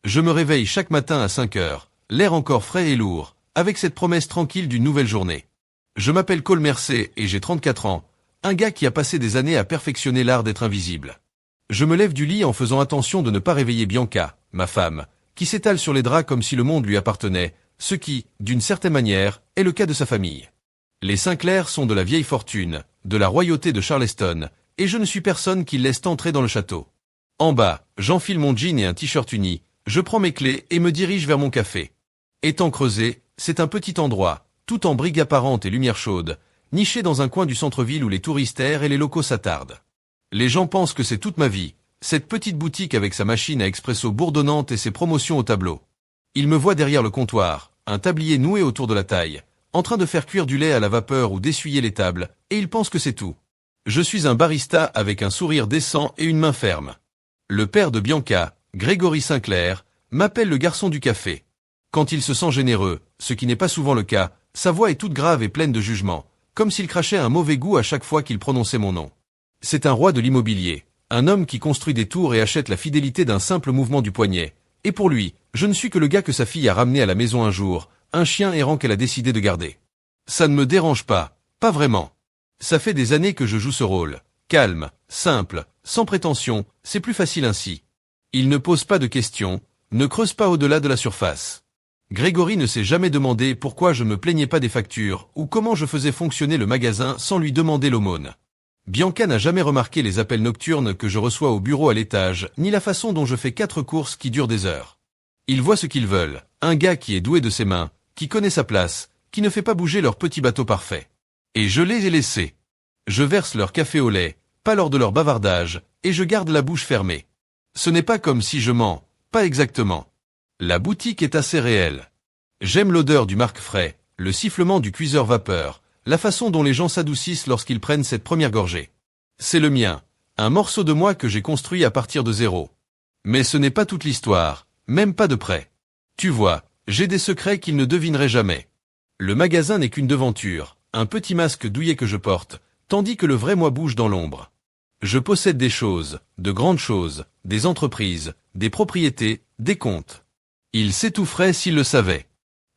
Je me réveille chaque matin à 5 heures, l'air encore frais et lourd, avec cette promesse tranquille d'une nouvelle journée. Je m'appelle Cole Mercé et j'ai 34 ans, un gars qui a passé des années à perfectionner l'art d'être invisible. Je me lève du lit en faisant attention de ne pas réveiller Bianca, ma femme, qui s'étale sur les draps comme si le monde lui appartenait, ce qui, d'une certaine manière, est le cas de sa famille. Les Sinclair sont de la vieille fortune, de la royauté de Charleston, et je ne suis personne qui laisse entrer dans le château. En bas, j'enfile mon jean et un t-shirt uni, je prends mes clés et me dirige vers mon café. Étant creusé, c'est un petit endroit, tout en briques apparentes et lumière chaude, niché dans un coin du centre-ville où les touristes errent et les locaux s'attardent. Les gens pensent que c'est toute ma vie, cette petite boutique avec sa machine à expresso bourdonnante et ses promotions au tableau. Ils me voient derrière le comptoir, un tablier noué autour de la taille, en train de faire cuire du lait à la vapeur ou d'essuyer les tables, et ils pensent que c'est tout. Je suis un barista avec un sourire décent et une main ferme. Le père de Bianca, Grégory Sinclair, m'appelle le garçon du café. Quand il se sent généreux, ce qui n'est pas souvent le cas, sa voix est toute grave et pleine de jugement, comme s'il crachait un mauvais goût à chaque fois qu'il prononçait mon nom. C'est un roi de l'immobilier, un homme qui construit des tours et achète la fidélité d'un simple mouvement du poignet. Et pour lui, je ne suis que le gars que sa fille a ramené à la maison un jour, un chien errant qu'elle a décidé de garder. Ça ne me dérange pas vraiment. Ça fait des années que je joue ce rôle. Calme, simple, sans prétention, c'est plus facile ainsi. Il ne pose pas de questions, ne creuse pas au-delà de la surface. Grégory ne s'est jamais demandé pourquoi je me plaignais pas des factures ou comment je faisais fonctionner le magasin sans lui demander l'aumône. Bianca n'a jamais remarqué les appels nocturnes que je reçois au bureau à l'étage, ni la façon dont je fais 4 courses qui durent des heures. Ils voient ce qu'ils veulent, un gars qui est doué de ses mains, qui connaît sa place, qui ne fait pas bouger leur petit bateau parfait. Et je les ai laissés. Je verse leur café au lait, pas lors de leur bavardage, et je garde la bouche fermée. Ce n'est pas comme si je mens, pas exactement. La boutique est assez réelle. J'aime l'odeur du marc frais, le sifflement du cuiseur vapeur, la façon dont les gens s'adoucissent lorsqu'ils prennent cette première gorgée. C'est le mien, un morceau de moi que j'ai construit à partir de zéro. Mais ce n'est pas toute l'histoire, même pas de près. Tu vois, j'ai des secrets qu'ils ne devineraient jamais. Le magasin n'est qu'une devanture, un petit masque douillet que je porte, tandis que le vrai moi bouge dans l'ombre. Je possède des choses, de grandes choses, des entreprises, des propriétés, des comptes. Il s'étoufferait s'il le savait.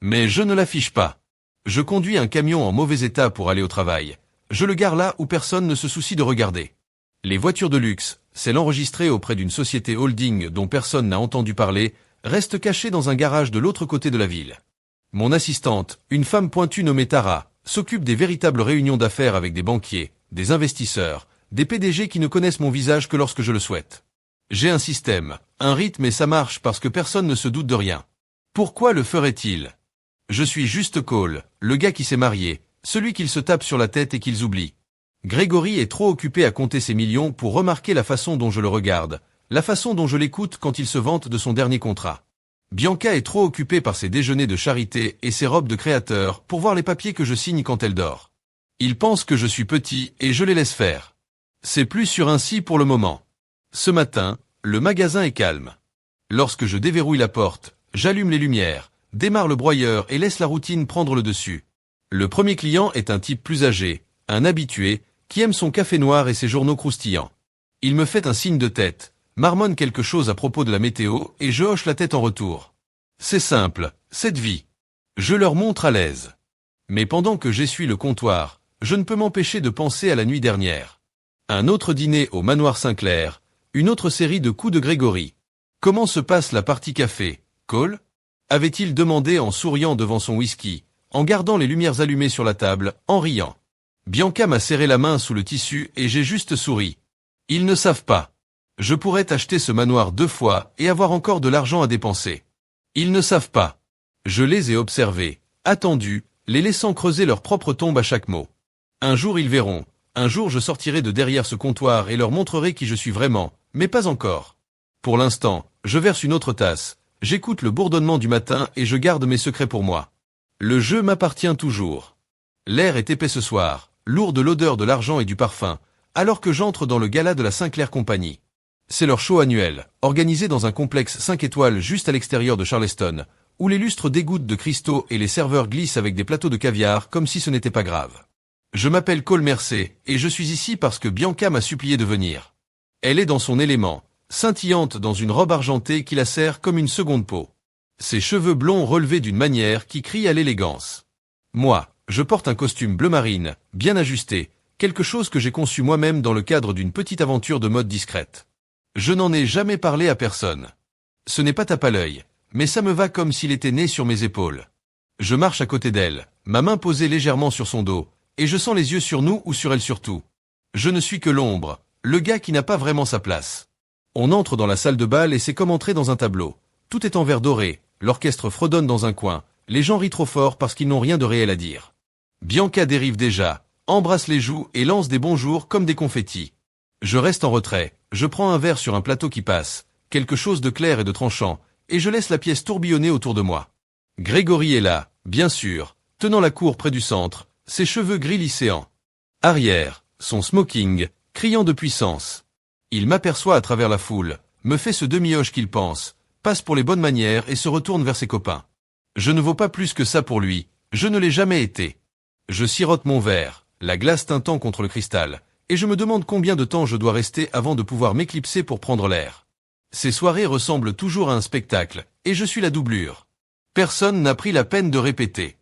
Mais je ne l'affiche pas. Je conduis un camion en mauvais état pour aller au travail. Je le gare là où personne ne se soucie de regarder. Les voitures de luxe, celles enregistrées auprès d'une société holding dont personne n'a entendu parler, restent cachées dans un garage de l'autre côté de la ville. Mon assistante, une femme pointue nommée Tara, s'occupe des véritables réunions d'affaires avec des banquiers, des investisseurs, des PDG qui ne connaissent mon visage que lorsque je le souhaite. J'ai un système, un rythme et ça marche parce que personne ne se doute de rien. Pourquoi le ferait-il ? Je suis juste Cole, le gars qui s'est marié, celui qu'ils se tapent sur la tête et qu'ils oublient. Grégory est trop occupé à compter ses millions pour remarquer la façon dont je le regarde, la façon dont je l'écoute quand il se vante de son dernier contrat. Bianca est trop occupée par ses déjeuners de charité et ses robes de créateur pour voir les papiers que je signe quand elle dort. Ils pensent que je suis petit et je les laisse faire. C'est plus sûr ainsi pour le moment. Ce matin, le magasin est calme. Lorsque je déverrouille la porte, j'allume les lumières, démarre le broyeur et laisse la routine prendre le dessus. Le premier client est un type plus âgé, un habitué, qui aime son café noir et ses journaux croustillants. Il me fait un signe de tête, marmonne quelque chose à propos de la météo et je hoche la tête en retour. C'est simple, cette vie. Je leur montre à l'aise. Mais pendant que j'essuie le comptoir, je ne peux m'empêcher de penser à la nuit dernière. Un autre dîner au manoir Sinclair, une autre série de coups de Grégory. Comment se passe la partie café, Cole ? Avait-il demandé en souriant devant son whisky, en gardant les lumières allumées sur la table, en riant. Bianca m'a serré la main sous le tissu et j'ai juste souri. Ils ne savent pas. Je pourrais acheter ce manoir 2 fois et avoir encore de l'argent à dépenser. Ils ne savent pas. Je les ai observés, attendus, les laissant creuser leur propre tombe à chaque mot. Un jour ils verront, un jour je sortirai de derrière ce comptoir et leur montrerai qui je suis vraiment, mais pas encore. Pour l'instant, je verse une autre tasse, j'écoute le bourdonnement du matin et je garde mes secrets pour moi. Le jeu m'appartient toujours. L'air est épais ce soir, lourd de l'odeur de l'argent et du parfum, alors que j'entre dans le gala de la Sinclair Company. C'est leur show annuel, organisé dans un complexe 5 étoiles juste à l'extérieur de Charleston, où les lustres dégouttent de cristaux et les serveurs glissent avec des plateaux de caviar comme si ce n'était pas grave. Je m'appelle Cole Mercé et je suis ici parce que Bianca m'a supplié de venir. Elle est dans son élément, scintillante dans une robe argentée qui la serre comme une seconde peau. Ses cheveux blonds relevés d'une manière qui crie à l'élégance. Moi, je porte un costume bleu marine, bien ajusté, quelque chose que j'ai conçu moi-même dans le cadre d'une petite aventure de mode discrète. Je n'en ai jamais parlé à personne. Ce n'est pas tape à l'œil, mais ça me va comme s'il était né sur mes épaules. Je marche à côté d'elle, ma main posée légèrement sur son dos, et je sens les yeux sur nous ou sur elle surtout. Je ne suis que l'ombre, le gars qui n'a pas vraiment sa place. On entre dans la salle de bal et c'est comme entrer dans un tableau. Tout est en verre doré, l'orchestre fredonne dans un coin, les gens rient trop fort parce qu'ils n'ont rien de réel à dire. Bianca dérive déjà, embrasse les joues et lance des bonjours comme des confettis. Je reste en retrait, je prends un verre sur un plateau qui passe, quelque chose de clair et de tranchant, et je laisse la pièce tourbillonner autour de moi. Grégory est là, bien sûr, tenant la cour près du centre, ses cheveux gris lycéens. Arrière, son smoking, criant de puissance. Il m'aperçoit à travers la foule, me fait ce demi-hoche qu'il pense, passe pour les bonnes manières et se retourne vers ses copains. Je ne vaux pas plus que ça pour lui, je ne l'ai jamais été. Je sirote mon verre, la glace tintant contre le cristal, et je me demande combien de temps je dois rester avant de pouvoir m'éclipser pour prendre l'air. Ces soirées ressemblent toujours à un spectacle, et je suis la doublure. Personne n'a pris la peine de répéter.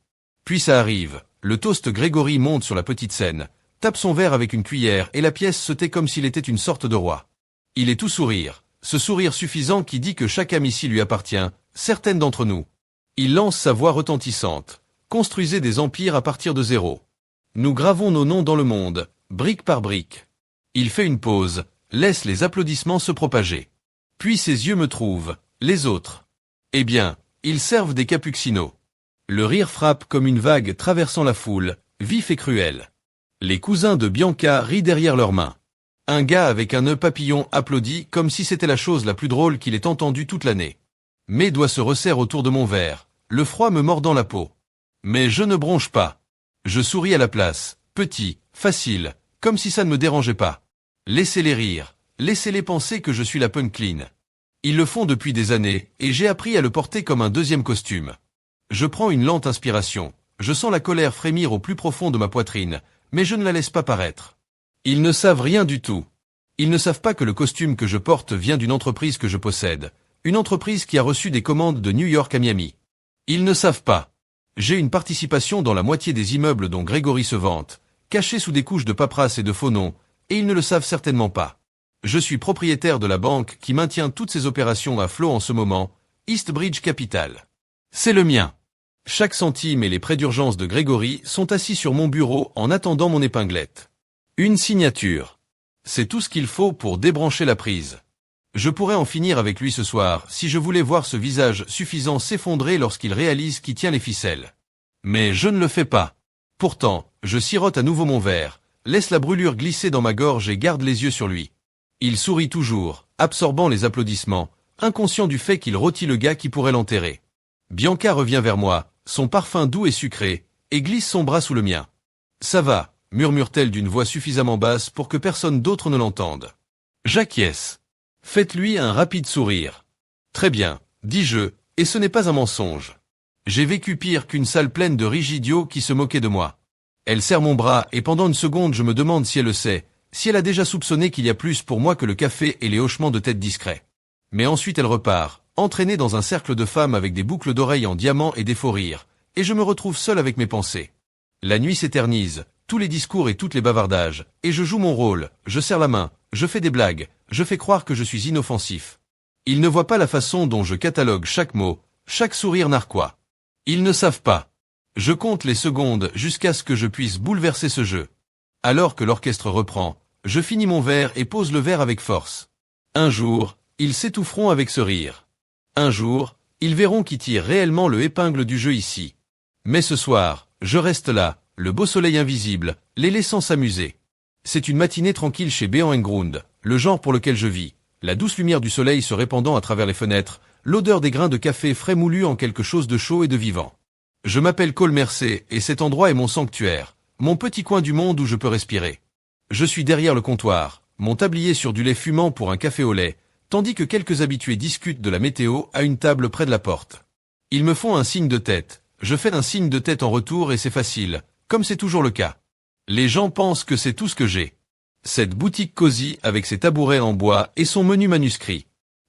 Puis ça arrive, le toast Grégory monte sur la petite scène, tape son verre avec une cuillère et la pièce se tait comme s'il était une sorte de roi. Il est tout sourire, ce sourire suffisant qui dit que chaque âme ici lui appartient, certaines d'entre nous. Il lance sa voix retentissante. Construisez des empires à partir de zéro. Nous gravons nos noms dans le monde, brique par brique. Il fait une pause, laisse les applaudissements se propager. Puis ses yeux me trouvent, les autres. Eh bien, ils servent des cappuccinos. Le rire frappe comme une vague traversant la foule, vif et cruel. Les cousins de Bianca rient derrière leurs mains. Un gars avec un nœud papillon applaudit comme si c'était la chose la plus drôle qu'il ait entendue toute l'année. Mes doigts se resserrent autour de mon verre, le froid me mordant la peau. Mais je ne bronche pas. Je souris à la place, petit, facile, comme si ça ne me dérangeait pas. Laissez-les rire, laissez-les penser que je suis la punchline. Ils le font depuis des années, et j'ai appris à le porter comme un deuxième costume. Je prends une lente inspiration, je sens la colère frémir au plus profond de ma poitrine, mais je ne la laisse pas paraître. Ils ne savent rien du tout. Ils ne savent pas que le costume que je porte vient d'une entreprise que je possède, une entreprise qui a reçu des commandes de New York à Miami. Ils ne savent pas. J'ai une participation dans la moitié des immeubles dont Grégory se vante, cachée sous des couches de paperasse et de faux noms, et ils ne le savent certainement pas. Je suis propriétaire de la banque qui maintient toutes ces opérations à flot en ce moment, Eastbridge Capital. C'est le mien. Chaque centime et les prêts d'urgence de Grégory sont assis sur mon bureau en attendant mon épinglette. Une signature. C'est tout ce qu'il faut pour débrancher la prise. Je pourrais en finir avec lui ce soir si je voulais voir ce visage suffisant s'effondrer lorsqu'il réalise qui tient les ficelles. Mais je ne le fais pas. Pourtant, je sirote à nouveau mon verre, laisse la brûlure glisser dans ma gorge et garde les yeux sur lui. Il sourit toujours, absorbant les applaudissements, inconscient du fait qu'il rôtit le gars qui pourrait l'enterrer. Bianca revient vers moi, son parfum doux et sucré, et glisse son bras sous le mien. « Ça va », murmure-t-elle d'une voix suffisamment basse pour que personne d'autre ne l'entende. J'acquiesce. Faites-lui un rapide sourire. Très bien, dis-je, et ce n'est pas un mensonge. J'ai vécu pire qu'une salle pleine de riches idiots qui se moquaient de moi. Elle serre mon bras et pendant une seconde je me demande si elle le sait, si elle a déjà soupçonné qu'il y a plus pour moi que le café et les hochements de tête discrets. Mais ensuite elle repart, entraînée dans un cercle de femmes avec des boucles d'oreilles en diamants et des faux rires, et je me retrouve seul avec mes pensées. La nuit s'éternise, tous les discours et toutes les bavardages, et je joue mon rôle, je serre la main, je fais des blagues, je fais croire que je suis inoffensif. Ils ne voient pas la façon dont je catalogue chaque mot, chaque sourire narquois. Ils ne savent pas. Je compte les secondes jusqu'à ce que je puisse bouleverser ce jeu. Alors que l'orchestre reprend, je finis mon verre et pose le verre avec force. Un jour, ils s'étoufferont avec ce rire. Un jour, ils verront qui tire réellement le épingle du jeu ici. Mais ce soir, je reste là, le beau soleil invisible, les laissant s'amuser. C'est une matinée tranquille chez Béan & Grund, le genre pour lequel je vis, la douce lumière du soleil se répandant à travers les fenêtres, l'odeur des grains de café frais moulus en quelque chose de chaud et de vivant. Je m'appelle Cole Mercé et cet endroit est mon sanctuaire, mon petit coin du monde où je peux respirer. Je suis derrière le comptoir, mon tablier sur du lait fumant pour un café au lait, tandis que quelques habitués discutent de la météo à une table près de la porte. Ils me font un signe de tête, je fais un signe de tête en retour et c'est facile, comme c'est toujours le cas. Les gens pensent que c'est tout ce que j'ai. Cette boutique cosy avec ses tabourets en bois et son menu manuscrit.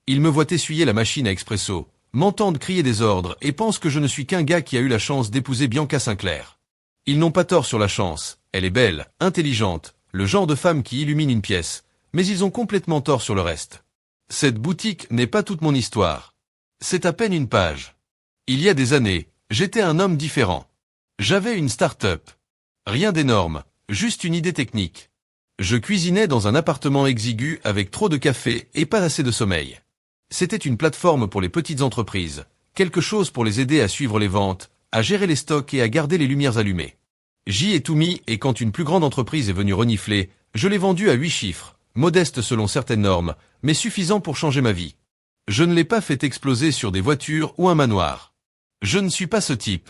Ils me voient essuyer la machine à expresso, m'entendent crier des ordres et pensent que je ne suis qu'un gars qui a eu la chance d'épouser Bianca Sinclair. Ils n'ont pas tort sur la chance, elle est belle, intelligente, le genre de femme qui illumine une pièce, mais ils ont complètement tort sur le reste. Cette boutique n'est pas toute mon histoire. C'est à peine une page. Il y a des années, j'étais un homme différent. J'avais une start-up. Rien d'énorme, juste une idée technique. Je cuisinais dans un appartement exigu avec trop de café et pas assez de sommeil. C'était une plateforme pour les petites entreprises, quelque chose pour les aider à suivre les ventes, à gérer les stocks et à garder les lumières allumées. J'y ai tout mis et quand une plus grande entreprise est venue renifler, je l'ai vendu à 8 chiffres, modeste selon certaines normes, mais suffisant pour changer ma vie. Je ne l'ai pas fait exploser sur des voitures ou un manoir. Je ne suis pas ce type.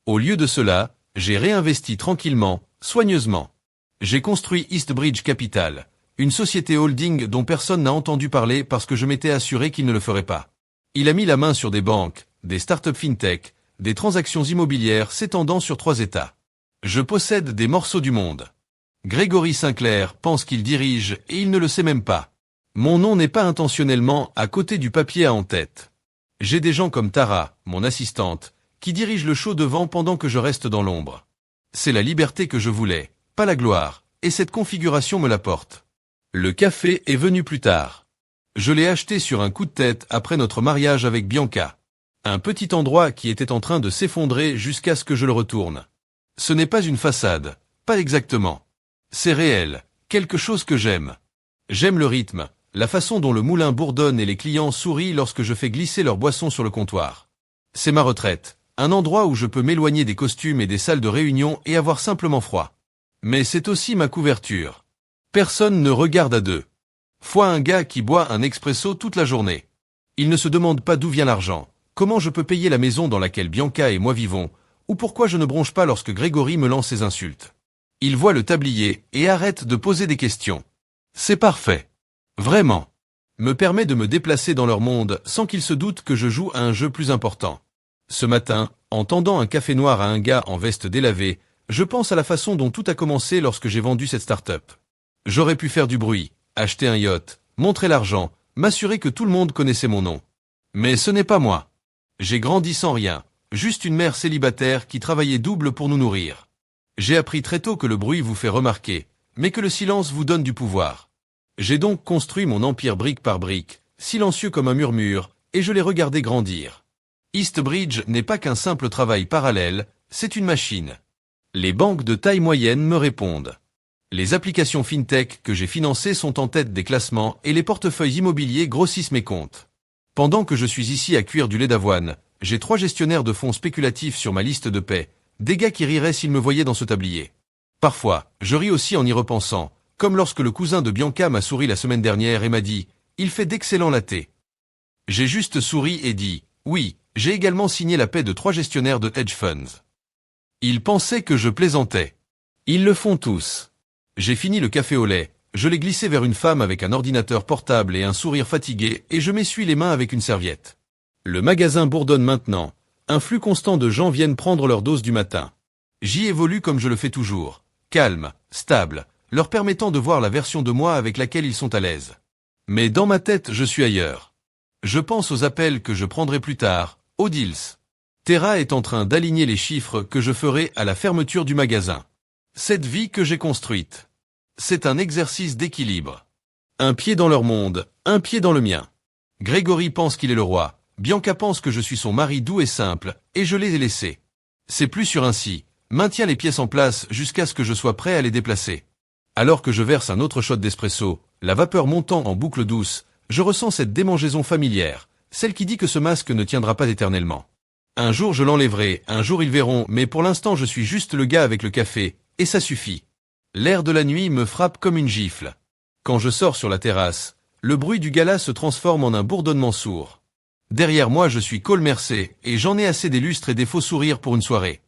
Au lieu de cela, j'ai réinvesti tranquillement, soigneusement. J'ai construit Eastbridge Capital, une société holding dont personne n'a entendu parler parce que je m'étais assuré qu'il ne le ferait pas. Il a mis la main sur des banques, des startups fintech, des transactions immobilières s'étendant sur 3 États. Je possède des morceaux du monde. Grégory Sinclair pense qu'il dirige et il ne le sait même pas. Mon nom n'est pas intentionnellement à côté du papier à en-tête. J'ai des gens comme Tara, mon assistante, qui dirigent le show devant pendant que je reste dans l'ombre. C'est la liberté que je voulais, pas la gloire, et cette configuration me l'apporte. Le café est venu plus tard. Je l'ai acheté sur un coup de tête après notre mariage avec Bianca. Un petit endroit qui était en train de s'effondrer jusqu'à ce que je le retourne. Ce n'est pas une façade, pas exactement. C'est réel, quelque chose que j'aime. J'aime le rythme, la façon dont le moulin bourdonne et les clients sourient lorsque je fais glisser leurs boissons sur le comptoir. C'est ma retraite, un endroit où je peux m'éloigner des costumes et des salles de réunion et avoir simplement froid. Mais c'est aussi ma couverture. Personne ne regarde à deux. Fois un gars qui boit un expresso toute la journée. Il ne se demande pas d'où vient l'argent, comment je peux payer la maison dans laquelle Bianca et moi vivons, ou pourquoi je ne bronche pas lorsque Grégory me lance ses insultes. Il voit le tablier et arrête de poser des questions. C'est parfait. Vraiment. Me permet de me déplacer dans leur monde sans qu'ils se doutent que je joue à un jeu plus important. Ce matin, en tendant un café noir à un gars en veste délavée, je pense à la façon dont tout a commencé lorsque j'ai vendu cette start-up. J'aurais pu faire du bruit, acheter un yacht, montrer l'argent, m'assurer que tout le monde connaissait mon nom. Mais ce n'est pas moi. J'ai grandi sans rien, juste une mère célibataire qui travaillait double pour nous nourrir. J'ai appris très tôt que le bruit vous fait remarquer, mais que le silence vous donne du pouvoir. J'ai donc construit mon empire brique par brique, silencieux comme un murmure, et je l'ai regardé grandir. Eastbridge n'est pas qu'un simple travail parallèle, c'est une machine. Les banques de taille moyenne me répondent. Les applications fintech que j'ai financées sont en tête des classements et les portefeuilles immobiliers grossissent mes comptes. Pendant que je suis ici à cuire du lait d'avoine, j'ai 3 gestionnaires de fonds spéculatifs sur ma liste de paix, des gars qui riraient s'ils me voyaient dans ce tablier. Parfois, je ris aussi en y repensant, comme lorsque le cousin de Bianca m'a souri la semaine dernière et m'a dit « Il fait d'excellents lattés ». J'ai juste souri et dit « Oui, j'ai également signé la paix de 3 gestionnaires de hedge funds ». Ils pensaient que je plaisantais. Ils le font tous. J'ai fini le café au lait, je l'ai glissé vers une femme avec un ordinateur portable et un sourire fatigué et je m'essuie les mains avec une serviette. Le magasin bourdonne maintenant. Un flux constant de gens viennent prendre leur dose du matin. J'y évolue comme je le fais toujours. Calme, stable, leur permettant de voir la version de moi avec laquelle ils sont à l'aise. Mais dans ma tête, je suis ailleurs. Je pense aux appels que je prendrai plus tard, aux deals. Terra est en train d'aligner les chiffres que je ferai à la fermeture du magasin. Cette vie que j'ai construite. C'est un exercice d'équilibre. Un pied dans leur monde, un pied dans le mien. Grégory pense qu'il est le roi, Bianca pense que je suis son mari doux et simple, et je les ai laissés. C'est plus sur ainsi, maintiens les pièces en place jusqu'à ce que je sois prêt à les déplacer. Alors que je verse un autre shot d'espresso, la vapeur montant en boucle douce, je ressens cette démangeaison familière, celle qui dit que ce masque ne tiendra pas éternellement. Un jour je l'enlèverai, un jour ils verront, mais pour l'instant je suis juste le gars avec le café, et ça suffit. L'air de la nuit me frappe comme une gifle. Quand je sors sur la terrasse, le bruit du gala se transforme en un bourdonnement sourd. Derrière moi je suis Cole Mercé, et j'en ai assez des lustres et des faux sourires pour une soirée.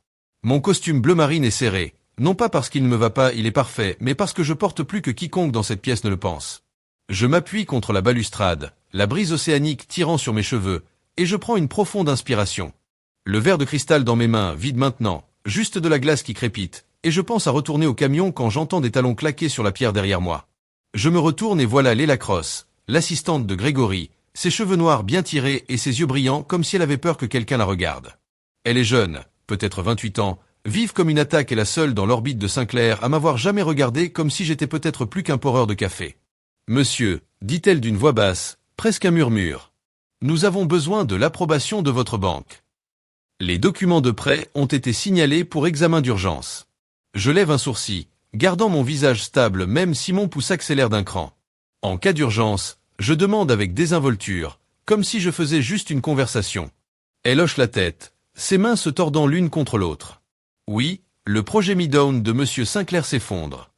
Mon costume bleu marine est serré, non pas parce qu'il ne me va pas, il est parfait, mais parce que je porte plus que quiconque dans cette pièce ne le pense. Je m'appuie contre la balustrade, la brise océanique tirant sur mes cheveux, et je prends une profonde inspiration. Le verre de cristal dans mes mains, vide maintenant, juste de la glace qui crépite, et je pense à retourner au camion quand j'entends des talons claquer sur la pierre derrière moi. Je me retourne et voilà Léla Cross, l'assistante de Grégory, ses cheveux noirs bien tirés et ses yeux brillants comme si elle avait peur que quelqu'un la regarde. Elle est jeune, peut-être 28 ans, vive comme une attaque et la seule dans l'orbite de Sinclair à m'avoir jamais regardé comme si j'étais peut-être plus qu'un pourreur de café. Monsieur, dit-elle d'une voix basse, presque un murmure. Nous avons besoin de l'approbation de votre banque. Les documents de prêt ont été signalés pour examen d'urgence. Je lève un sourcil, gardant mon visage stable même si mon pouce accélère d'un cran. En cas d'urgence, je demande avec désinvolture, comme si je faisais juste une conversation. Elle hoche la tête, ses mains se tordant l'une contre l'autre. Oui, le projet Middown de Monsieur Sinclair s'effondre.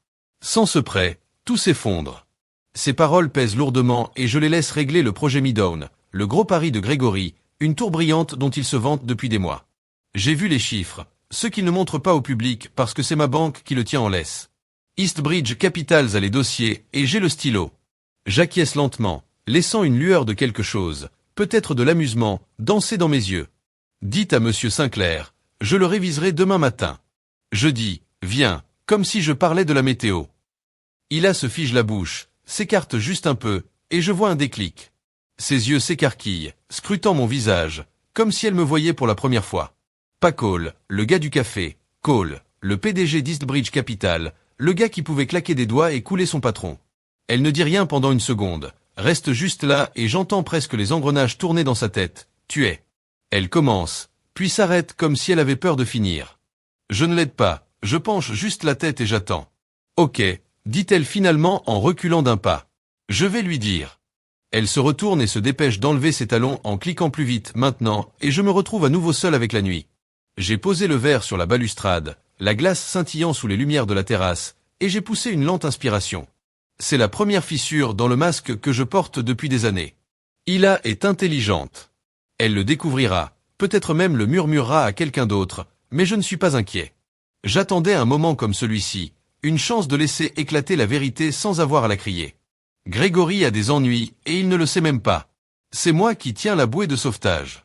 Sans ce prêt, tout s'effondre. Ces paroles pèsent lourdement et je les laisse régler le projet Middown, le gros pari de Grégory, une tour brillante dont il se vante depuis des mois. J'ai vu les chiffres, ceux qu'il ne montre pas au public parce que c'est ma banque qui le tient en laisse. Eastbridge Capitals a les dossiers et j'ai le stylo. J'acquiesce lentement, laissant une lueur de quelque chose, peut-être de l'amusement, danser dans mes yeux. Dites à Monsieur Sinclair, je le réviserai demain matin. Je dis, viens, comme si je parlais de la météo. Ila se fige la bouche, s'écarte juste un peu, et je vois un déclic. Ses yeux s'écarquillent, scrutant mon visage, comme si elle me voyait pour la première fois. Pas Cole, le gars du café, Cole, le PDG d'Eastbridge Capital, le gars qui pouvait claquer des doigts et couler son patron. Elle ne dit rien pendant une seconde, reste juste là et j'entends presque les engrenages tourner dans sa tête. Tu es. Elle commence, puis s'arrête comme si elle avait peur de finir. Je ne l'aide pas, je penche juste la tête et j'attends. Ok, dit-elle finalement en reculant d'un pas. Je vais lui dire. Elle se retourne et se dépêche d'enlever ses talons en cliquant plus vite maintenant et je me retrouve à nouveau seul avec la nuit. J'ai posé le verre sur la balustrade, la glace scintillant sous les lumières de la terrasse, et j'ai poussé une lente inspiration. C'est la première fissure dans le masque que je porte depuis des années. Ila est intelligente. Elle le découvrira, peut-être même le murmurera à quelqu'un d'autre, mais je ne suis pas inquiet. J'attendais un moment comme celui-ci, une chance de laisser éclater la vérité sans avoir à la crier. Grégory a des ennuis, et il ne le sait même pas. C'est moi qui tiens la bouée de sauvetage.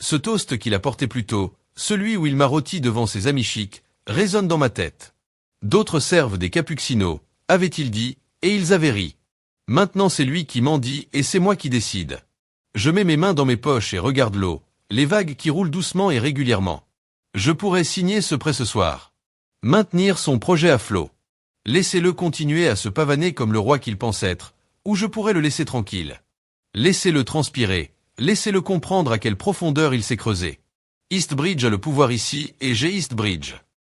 Ce toast qu'il a porté plus tôt, celui où il m'a rôti devant ses amis chics, résonne dans ma tête. D'autres servent des cappuccinos, avait-il dit, et ils avaient ri. Maintenant c'est lui qui mendie et c'est moi qui décide. Je mets mes mains dans mes poches et regarde l'eau, les vagues qui roulent doucement et régulièrement. Je pourrais signer ce prêt ce soir. Maintenir son projet à flot. Laissez-le continuer à se pavaner comme le roi qu'il pense être, ou je pourrais le laisser tranquille. Laissez-le transpirer, laissez-le comprendre à quelle profondeur il s'est creusé. Eastbridge a le pouvoir ici et j'ai Eastbridge.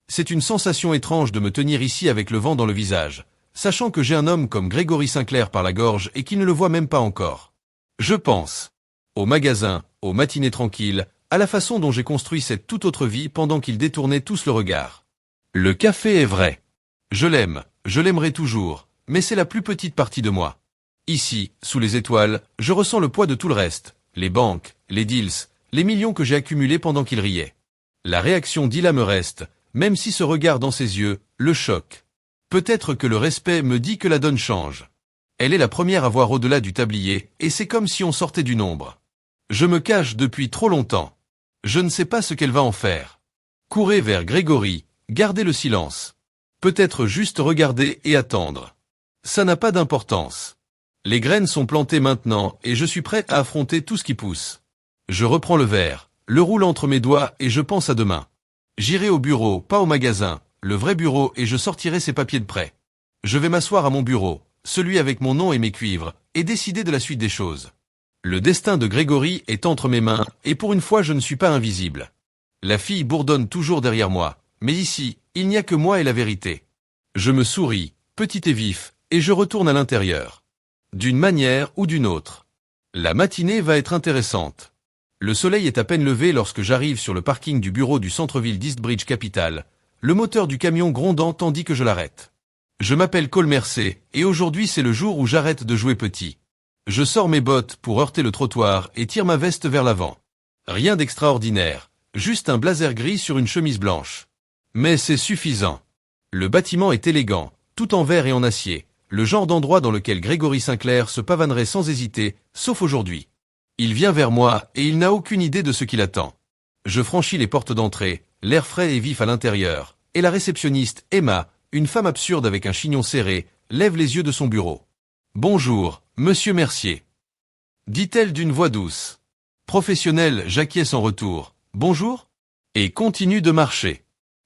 C'est une sensation étrange de me tenir ici avec le vent dans le visage, sachant que j'ai un homme comme Grégory Sinclair par la gorge et qu'il ne le voit même pas encore. Je pense au magasin, aux matinées tranquilles, à la façon dont j'ai construit cette toute autre vie pendant qu'ils détournaient tous le regard. Le café est vrai. Je l'aime, je l'aimerai toujours, mais c'est la plus petite partie de moi. Ici, sous les étoiles, je ressens le poids de tout le reste, les banques, les deals, les millions que j'ai accumulés pendant qu'il riait. La réaction d'Ila me reste, même si ce regard dans ses yeux, le choque. Peut-être que le respect me dit que la donne change. Elle est la première à voir au-delà du tablier, et c'est comme si on sortait du nombre. Je me cache depuis trop longtemps. Je ne sais pas ce qu'elle va en faire. Courez vers Grégory, gardez le silence. Peut-être juste regarder et attendre. Ça n'a pas d'importance. Les graines sont plantées maintenant et je suis prêt à affronter tout ce qui pousse. Je reprends le verre, le roule entre mes doigts et je pense à demain. J'irai au bureau, pas au magasin, le vrai bureau et je sortirai ces papiers de prêt. Je vais m'asseoir à mon bureau, celui avec mon nom et mes cuivres, et décider de la suite des choses. Le destin de Grégory est entre mes mains et pour une fois je ne suis pas invisible. La fille bourdonne toujours derrière moi, mais ici, il n'y a que moi et la vérité. Je me souris, petit et vif, et je retourne à l'intérieur. D'une manière ou d'une autre. La matinée va être intéressante. Le soleil est à peine levé lorsque j'arrive sur le parking du bureau du centre-ville d'Eastbridge Capital, le moteur du camion grondant tandis que je l'arrête. Je m'appelle Cole Mercé, et aujourd'hui c'est le jour où j'arrête de jouer petit. Je sors mes bottes pour heurter le trottoir et tire ma veste vers l'avant. Rien d'extraordinaire, juste un blazer gris sur une chemise blanche. Mais c'est suffisant. Le bâtiment est élégant, tout en verre et en acier, le genre d'endroit dans lequel Grégory Sinclair se pavanerait sans hésiter, sauf aujourd'hui. Il vient vers moi et il n'a aucune idée de ce qu'il attend. Je franchis les portes d'entrée, l'air frais et vif à l'intérieur, et la réceptionniste, Emma, une femme absurde avec un chignon serré, lève les yeux de son bureau. Bonjour, monsieur Mercier. Dit-elle d'une voix douce. Professionnel, j'acquiesce en retour. Bonjour. Et continue de marcher.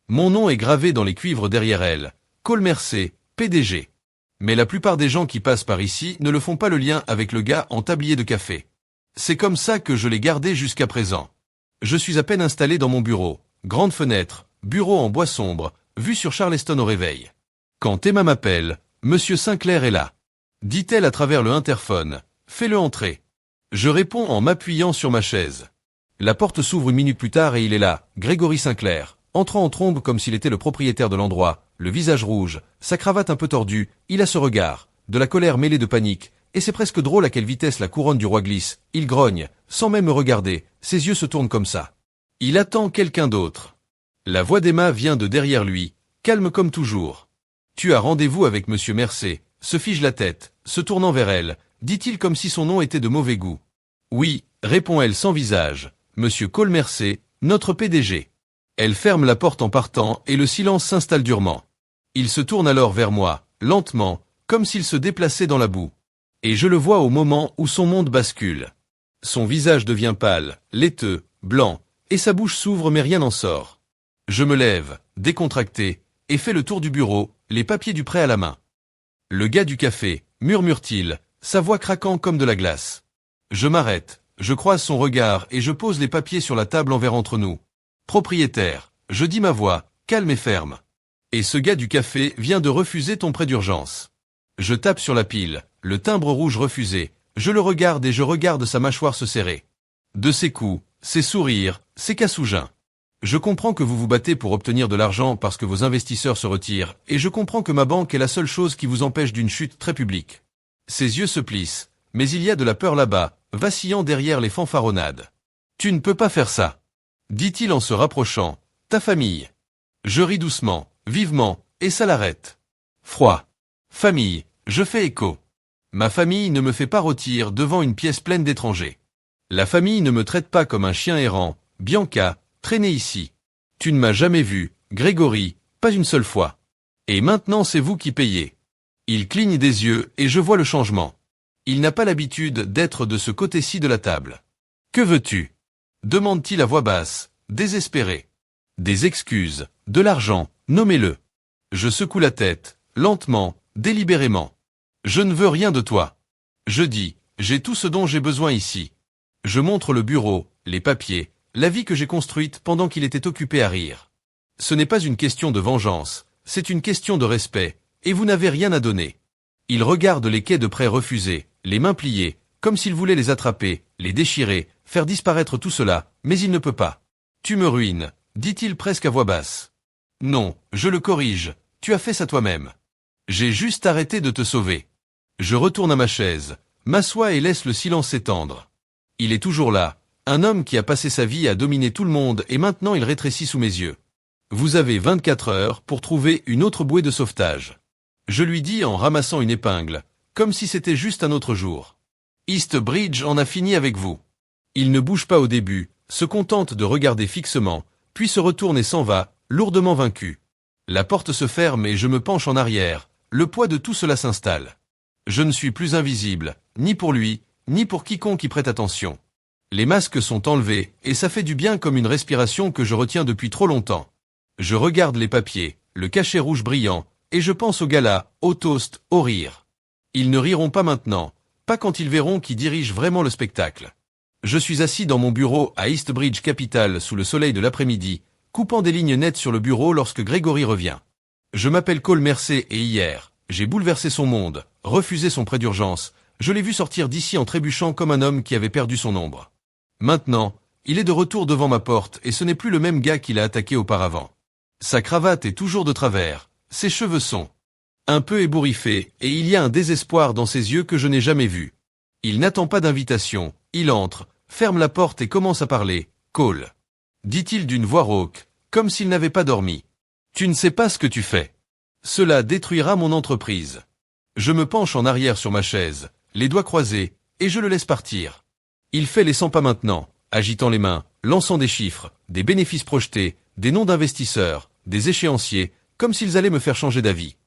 Mon nom est gravé dans les cuivres derrière elle. Cole Mercier, PDG. Mais la plupart des gens qui passent par ici ne le font pas le lien avec le gars en tablier de café. C'est comme ça que je l'ai gardé jusqu'à présent. Je suis à peine installé dans mon bureau. Grande fenêtre, bureau en bois sombre, vue sur Charleston au réveil. Quand Emma m'appelle, Monsieur Sinclair est là. Dit-elle à travers le interphone. Fais-le entrer. Je réponds en m'appuyant sur ma chaise. La porte s'ouvre une minute plus tard et il est là, Grégory Sinclair, entrant en trombe comme s'il était le propriétaire de l'endroit, le visage rouge, sa cravate un peu tordue, il a ce regard, de la colère mêlée de panique, et c'est presque drôle à quelle vitesse la couronne du roi glisse, il grogne, sans même me regarder, ses yeux se tournent comme ça. Il attend quelqu'un d'autre. La voix d'Emma vient de derrière lui, calme comme toujours. Tu as rendez-vous avec monsieur Mercier, se fige la tête, se tournant vers elle, dit-il comme si son nom était de mauvais goût. Oui, répond-elle sans visage, monsieur Cole Mercier, notre PDG. Elle ferme la porte en partant et le silence s'installe durement. Il se tourne alors vers moi, lentement, comme s'il se déplaçait dans la boue. Et je le vois au moment où son monde bascule. Son visage devient pâle, laiteux, blanc, et sa bouche s'ouvre mais rien n'en sort. Je me lève, décontracté, et fais le tour du bureau, les papiers du prêt à la main. Le gars du café, murmure-t-il, sa voix craquant comme de la glace. Je m'arrête, je croise son regard et je pose les papiers sur la table envers entre nous. Propriétaire, je dis ma voix, calme et ferme. Et ce gars du café vient de refuser ton prêt d'urgence. Je tape sur la pile, le timbre rouge refusé, je le regarde et je regarde sa mâchoire se serrer. De ses coups, ses sourires, ses cassougens. Je comprends que vous vous battez pour obtenir de l'argent parce que vos investisseurs se retirent, et je comprends que ma banque est la seule chose qui vous empêche d'une chute très publique. Ses yeux se plissent, mais il y a de la peur là-bas, vacillant derrière les fanfaronnades. Tu ne peux pas faire ça, dit-il en se rapprochant, ta famille. Je ris doucement, vivement, et ça l'arrête. Froid. Famille, je fais écho. Ma famille ne me fait pas rôtir devant une pièce pleine d'étrangers. La famille ne me traite pas comme un chien errant, Bianca, traînez ici. Tu ne m'as jamais vu, Grégory, pas une seule fois. Et maintenant c'est vous qui payez. Il cligne des yeux et je vois le changement. Il n'a pas l'habitude d'être de ce côté-ci de la table. Que veux-tu? Demande-t-il à voix basse, désespéré. Des excuses, de l'argent, nommez-le. Je secoue la tête, lentement, délibérément. Je ne veux rien de toi. Je dis, j'ai tout ce dont j'ai besoin ici. Je montre le bureau, les papiers, la vie que j'ai construite pendant qu'il était occupé à rire. Ce n'est pas une question de vengeance, c'est une question de respect, et vous n'avez rien à donner. Il regarde les quais de prêt refusés, les mains pliées, comme s'il voulait les attraper, les déchirer, faire disparaître tout cela, mais il ne peut pas. Tu me ruines, dit-il presque à voix basse. Non, je le corrige, tu as fait ça toi-même. J'ai juste arrêté de te sauver. Je retourne à ma chaise, m'assois et laisse le silence s'étendre. Il est toujours là, un homme qui a passé sa vie à dominer tout le monde et maintenant il rétrécit sous mes yeux. Vous avez 24 heures pour trouver une autre bouée de sauvetage. Je lui dis en ramassant une épingle, comme si c'était juste un autre jour. East Bridge en a fini avec vous. Il ne bouge pas au début, se contente de regarder fixement, puis se retourne et s'en va, lourdement vaincu. La porte se ferme et je me penche en arrière, le poids de tout cela s'installe. Je ne suis plus invisible, ni pour lui, ni pour quiconque y prête attention. Les masques sont enlevés, et ça fait du bien comme une respiration que je retiens depuis trop longtemps. Je regarde les papiers, le cachet rouge brillant, et je pense au gala, au toast, au rire. Ils ne riront pas maintenant, pas quand ils verront qui dirige vraiment le spectacle. Je suis assis dans mon bureau à East Bridge Capital sous le soleil de l'après-midi, coupant des lignes nettes sur le bureau lorsque Grégory revient. Je m'appelle Cole Mercier et hier, j'ai bouleversé son monde, refusé son prêt d'urgence, je l'ai vu sortir d'ici en trébuchant comme un homme qui avait perdu son ombre. Maintenant, il est de retour devant ma porte et ce n'est plus le même gars qui l'a attaqué auparavant. Sa cravate est toujours de travers, ses cheveux sont un peu ébouriffés et il y a un désespoir dans ses yeux que je n'ai jamais vu. Il n'attend pas d'invitation, il entre, ferme la porte et commence à parler. Cole, dit-il d'une voix rauque, comme s'il n'avait pas dormi. Tu ne sais pas ce que tu fais. Cela détruira mon entreprise. Je me penche en arrière sur ma chaise, les doigts croisés, et je le laisse partir. Il fait les 100 pas maintenant, agitant les mains, lançant des chiffres, des bénéfices projetés, des noms d'investisseurs, des échéanciers, comme s'ils allaient me faire changer d'avis.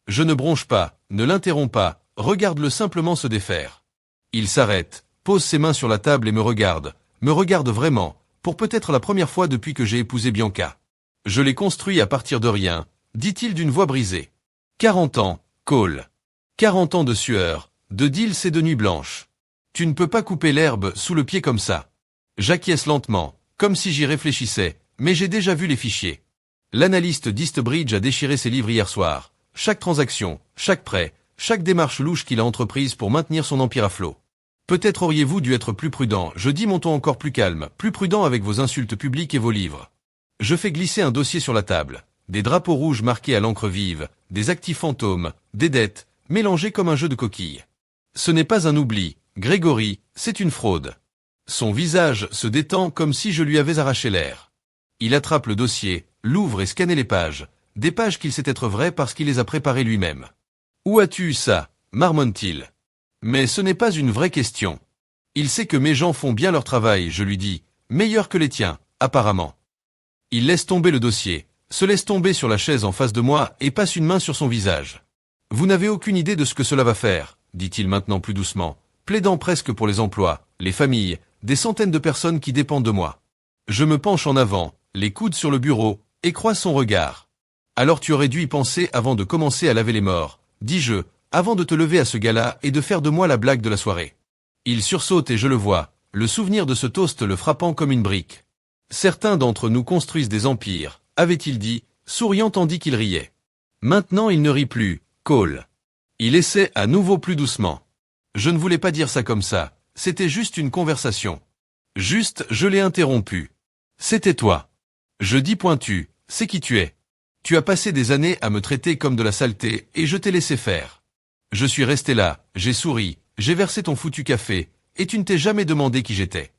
Je ne bronche pas, ne l'interromps pas, regarde-le simplement se défaire. Il s'arrête, pose ses mains sur la table et me regarde vraiment, pour peut-être la première fois depuis que j'ai épousé Bianca. Je l'ai construit à partir de rien, dit-il d'une voix brisée. 40 ans, Cole. 40 ans de sueur, de deals et de nuits blanches. Tu ne peux pas couper l'herbe sous le pied comme ça. J'acquiesce lentement, comme si j'y réfléchissais, mais j'ai déjà vu les fichiers. L'analyste d'Eastbridge a déchiré ses livres hier soir. Chaque transaction, chaque prêt, chaque démarche louche qu'il a entreprise pour maintenir son empire à flot. Peut-être auriez-vous dû être plus prudent, je dis mon ton encore plus calme, plus prudent avec vos insultes publiques et vos livres. Je fais glisser un dossier sur la table. Des drapeaux rouges marqués à l'encre vive, des actifs fantômes, des dettes, mélangées comme un jeu de coquilles. Ce n'est pas un oubli, Grégory, c'est une fraude. Son visage se détend comme si je lui avais arraché l'air. Il attrape le dossier, l'ouvre et scanne les pages, des pages qu'il sait être vraies parce qu'il les a préparées lui-même. Où as-tu eu ça, marmonne-t-il. Mais ce n'est pas une vraie question. Il sait que mes gens font bien leur travail, je lui dis, meilleur que les tiens, apparemment. Il laisse tomber le dossier, se laisse tomber sur la chaise en face de moi et passe une main sur son visage. Vous n'avez aucune idée de ce que cela va faire, dit-il maintenant plus doucement, plaidant presque pour les emplois, les familles, des centaines de personnes qui dépendent de moi. Je me penche en avant, les coudes sur le bureau, et croise son regard. Alors tu aurais dû y penser avant de commencer à laver les morts, dis-je, avant de te lever à ce gala et de faire de moi la blague de la soirée. Il sursaute et je le vois, le souvenir de ce toast le frappant comme une brique. Certains d'entre nous construisent des empires, avait-il dit, souriant tandis qu'il riait. Maintenant il ne rit plus, Cole. Il essaie à nouveau plus doucement. Je ne voulais pas dire ça comme ça, c'était juste une conversation. Juste, je l'ai interrompu. C'était toi. Je dis pointu, c'est qui tu es. Tu as passé des années à me traiter comme de la saleté et je t'ai laissé faire. Je suis resté là, j'ai souri, j'ai versé ton foutu café, et tu ne t'es jamais demandé qui j'étais.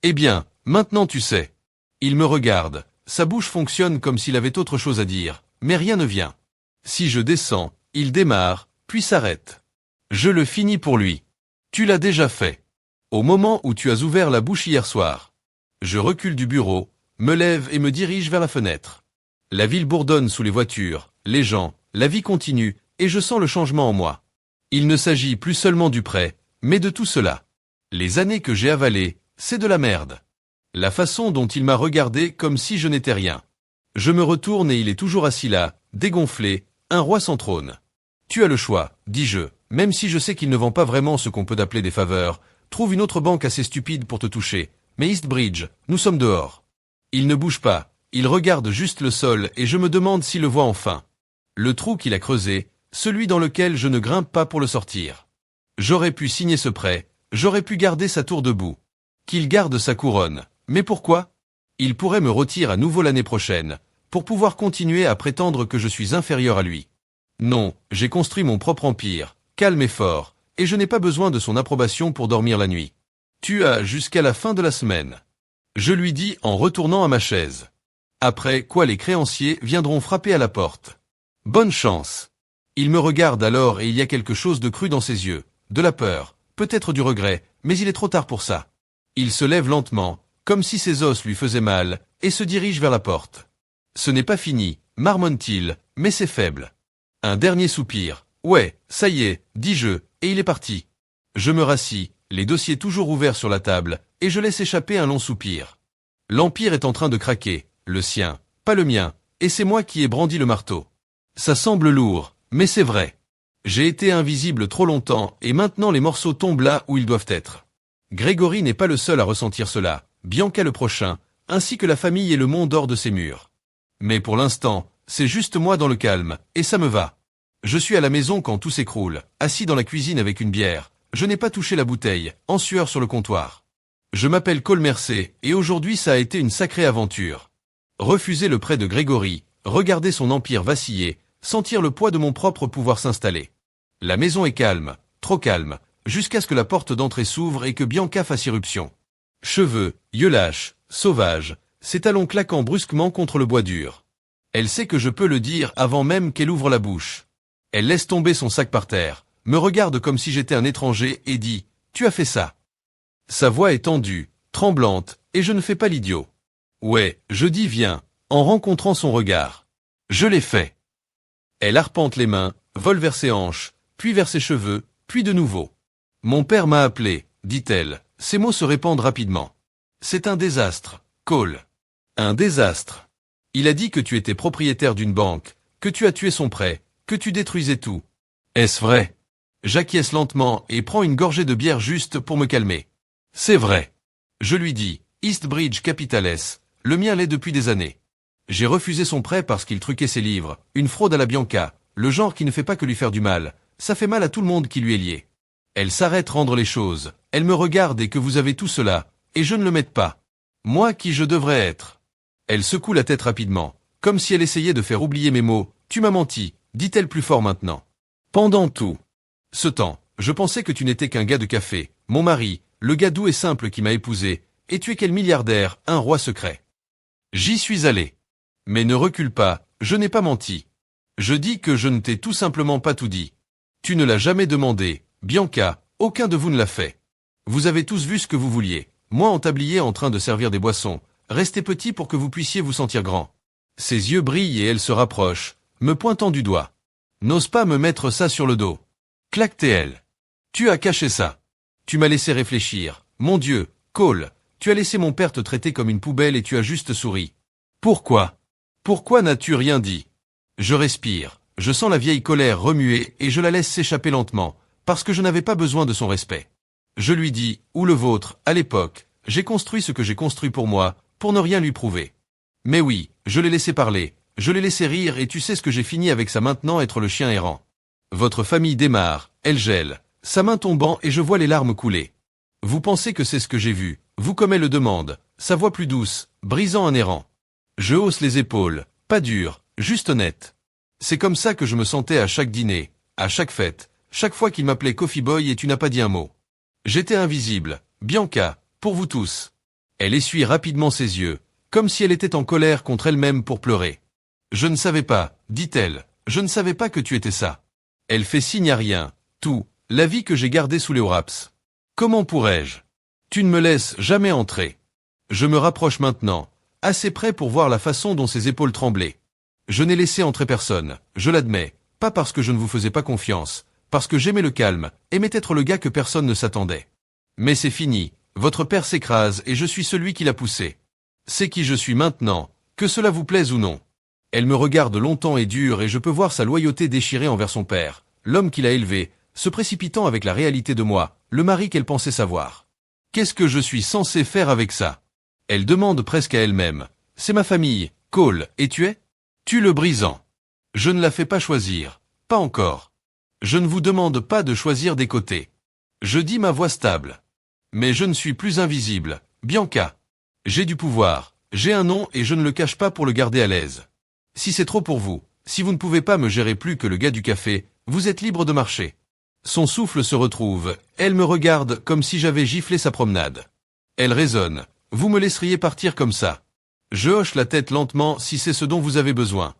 Eh bien, maintenant tu sais. Il me regarde, sa bouche fonctionne comme s'il avait autre chose à dire, mais rien ne vient. Si je descends, il démarre, puis s'arrête. Je le finis pour lui. Tu l'as déjà fait. Au moment où tu as ouvert la bouche hier soir. Je recule du bureau, me lève et me dirige vers la fenêtre. La ville bourdonne sous les voitures, les gens, la vie continue, et je sens le changement en moi. Il ne s'agit plus seulement du prêt, mais de tout cela. Les années que j'ai avalées, c'est de la merde. La façon dont il m'a regardé comme si je n'étais rien. Je me retourne et il est toujours assis là, dégonflé, un roi sans trône. Tu as le choix, dis-je, même si je sais qu'il ne vend pas vraiment ce qu'on peut appeler des faveurs, trouve une autre banque assez stupide pour te toucher, mais Eastbridge, nous sommes dehors. Il ne bouge pas, il regarde juste le sol et je me demande s'il le voit enfin. Le trou qu'il a creusé, celui dans lequel je ne grimpe pas pour le sortir. J'aurais pu signer ce prêt, j'aurais pu garder sa tour debout. Qu'il garde sa couronne. Mais pourquoi? Il pourrait me retirer à nouveau l'année prochaine, pour pouvoir continuer à prétendre que je suis inférieur à lui. Non, j'ai construit mon propre empire, calme et fort, et je n'ai pas besoin de son approbation pour dormir la nuit. Tu as jusqu'à la fin de la semaine. Je lui dis en retournant à ma chaise. Après quoi les créanciers viendront frapper à la porte. Bonne chance. Il me regarde alors et il y a quelque chose de cru dans ses yeux, de la peur, peut-être du regret, mais il est trop tard pour ça. Il se lève lentement, comme si ses os lui faisaient mal, et se dirige vers la porte. Ce n'est pas fini, marmonne-t-il, mais c'est faible. Un dernier soupir. Ouais, ça y est, dis-je, et il est parti. Je me rassis, les dossiers toujours ouverts sur la table, et je laisse échapper un long soupir. L'empire est en train de craquer, le sien, pas le mien, et c'est moi qui ai brandi le marteau. Ça semble lourd, mais c'est vrai. J'ai été invisible trop longtemps, et maintenant les morceaux tombent là où ils doivent être. Grégory n'est pas le seul à ressentir cela, Bianca le prochain, ainsi que la famille et le monde hors de ses murs. Mais pour l'instant, c'est juste moi dans le calme, et ça me va. Je suis à la maison quand tout s'écroule, assis dans la cuisine avec une bière. Je n'ai pas touché la bouteille, en sueur sur le comptoir. Je m'appelle Cole Mercé, et aujourd'hui ça a été une sacrée aventure. Refuser le prêt de Grégory, regarder son empire vaciller, sentir le poids de mon propre pouvoir s'installer. La maison est calme, trop calme, jusqu'à ce que la porte d'entrée s'ouvre et que Bianca fasse irruption. Cheveux, yeux lâches, sauvage, ses talons claquant brusquement contre le bois dur. Elle sait que je peux le dire avant même qu'elle ouvre la bouche. Elle laisse tomber son sac par terre, me regarde comme si j'étais un étranger et dit « Tu as fait ça ». Sa voix est tendue, tremblante, et je ne fais pas l'idiot. Ouais, je dis viens, en rencontrant son regard. Je l'ai fait. Elle arpente les mains, vole vers ses hanches, puis vers ses cheveux, puis Puis de nouveau. Mon père m'a appelé, dit-elle. Ces mots se répandent rapidement. C'est un désastre, Cole. Un désastre. Il a dit que tu étais propriétaire d'une banque, que tu as tué son prêt, que tu détruisais tout. Est-ce vrai? J'acquiesce lentement et prends une gorgée de bière juste pour me calmer. C'est vrai. Je lui dis, Eastbridge Capitales, le mien l'est depuis des années. J'ai refusé son prêt parce qu'il truquait ses livres, une fraude à la Bianca, le genre qui ne fait pas que lui faire du mal, ça fait mal à tout le monde qui lui est lié. Elle s'arrête rendre les choses, elle me regarde et que vous avez tout cela, et je ne le mette pas. Moi qui je devrais être. Elle secoue la tête rapidement, comme si elle essayait de faire oublier mes mots. Tu m'as menti, dit-elle plus fort maintenant. Pendant tout ce temps, je pensais que tu n'étais qu'un gars de café, mon mari, le gars doux et simple qui m'a épousé, et tu es quel milliardaire, un roi secret. J'y suis allé. Mais ne recule pas, je n'ai pas menti. Je dis que je ne t'ai tout simplement pas tout dit. Tu ne l'as jamais demandé, Bianca, aucun de vous ne l'a fait. Vous avez tous vu ce que vous vouliez, moi en tablier en train de servir des boissons, restez petit pour que vous puissiez vous sentir grand. Ses yeux brillent et elle se rapproche, me pointant du doigt. N'ose pas me mettre ça sur le dos. Claque-t-elle. Tu as caché ça. Tu m'as laissé réfléchir. Mon Dieu, Cole, tu as laissé mon père te traiter comme une poubelle et tu as juste souri. Pourquoi? Pourquoi n'as-tu rien dit? Je respire, je sens la vieille colère remuer et je la laisse s'échapper lentement, parce que je n'avais pas besoin de son respect. Je lui dis, ou le vôtre, à l'époque, j'ai construit ce que j'ai construit pour moi, pour ne rien lui prouver. Mais oui, je l'ai laissé parler, je l'ai laissé rire et tu sais ce que j'ai fini avec ça maintenant être le chien errant. Votre famille démarre, elle gèle, sa main tombant et je vois les larmes couler. Vous pensez que c'est ce que j'ai vu, vous comme elle le demande, sa voix plus douce, brisant un errant. Je hausse les épaules, pas dur, juste honnête. C'est comme ça que je me sentais à chaque dîner, à chaque fête, chaque fois qu'il m'appelait Coffee Boy et tu n'as pas dit un mot. J'étais invisible, Bianca, pour vous tous. Elle essuie rapidement ses yeux, comme si elle était en colère contre elle-même pour pleurer. Je ne savais pas, dit-elle, je ne savais pas que tu étais ça. Elle fait signe à rien, tout, la vie que j'ai gardée sous les wraps. Comment pourrais-je? Tu ne me laisses jamais entrer. Je me rapproche maintenant, assez près pour voir la façon dont ses épaules tremblaient. Je n'ai laissé entrer personne, je l'admets, pas parce que je ne vous faisais pas confiance, parce que j'aimais le calme, aimais être le gars que personne ne s'attendait. Mais c'est fini, votre père s'écrase et je suis celui qui l'a poussé. C'est qui je suis maintenant, que cela vous plaise ou non. Elle me regarde longtemps et dur et je peux voir sa loyauté déchirée envers son père, l'homme qui l'a élevé, se précipitant avec la réalité de moi, le mari qu'elle pensait savoir. Qu'est-ce que je suis censé faire avec ça? Elle demande presque à elle-même. C'est ma famille, Cole, et tu es? Tu le brisant. Je ne la fais pas choisir, pas encore. Je ne vous demande pas de choisir des côtés. Je dis ma voix stable. Mais je ne suis plus invisible, Bianca. J'ai du pouvoir, j'ai un nom et je ne le cache pas pour le garder à l'aise. Si c'est trop pour vous, si vous ne pouvez pas me gérer plus que le gars du café, vous êtes libre de marcher. Son souffle se retrouve, elle me regarde comme si j'avais giflé sa promenade. Elle raisonne, vous me laisseriez partir comme ça. Je hoche la tête lentement si c'est ce dont vous avez besoin.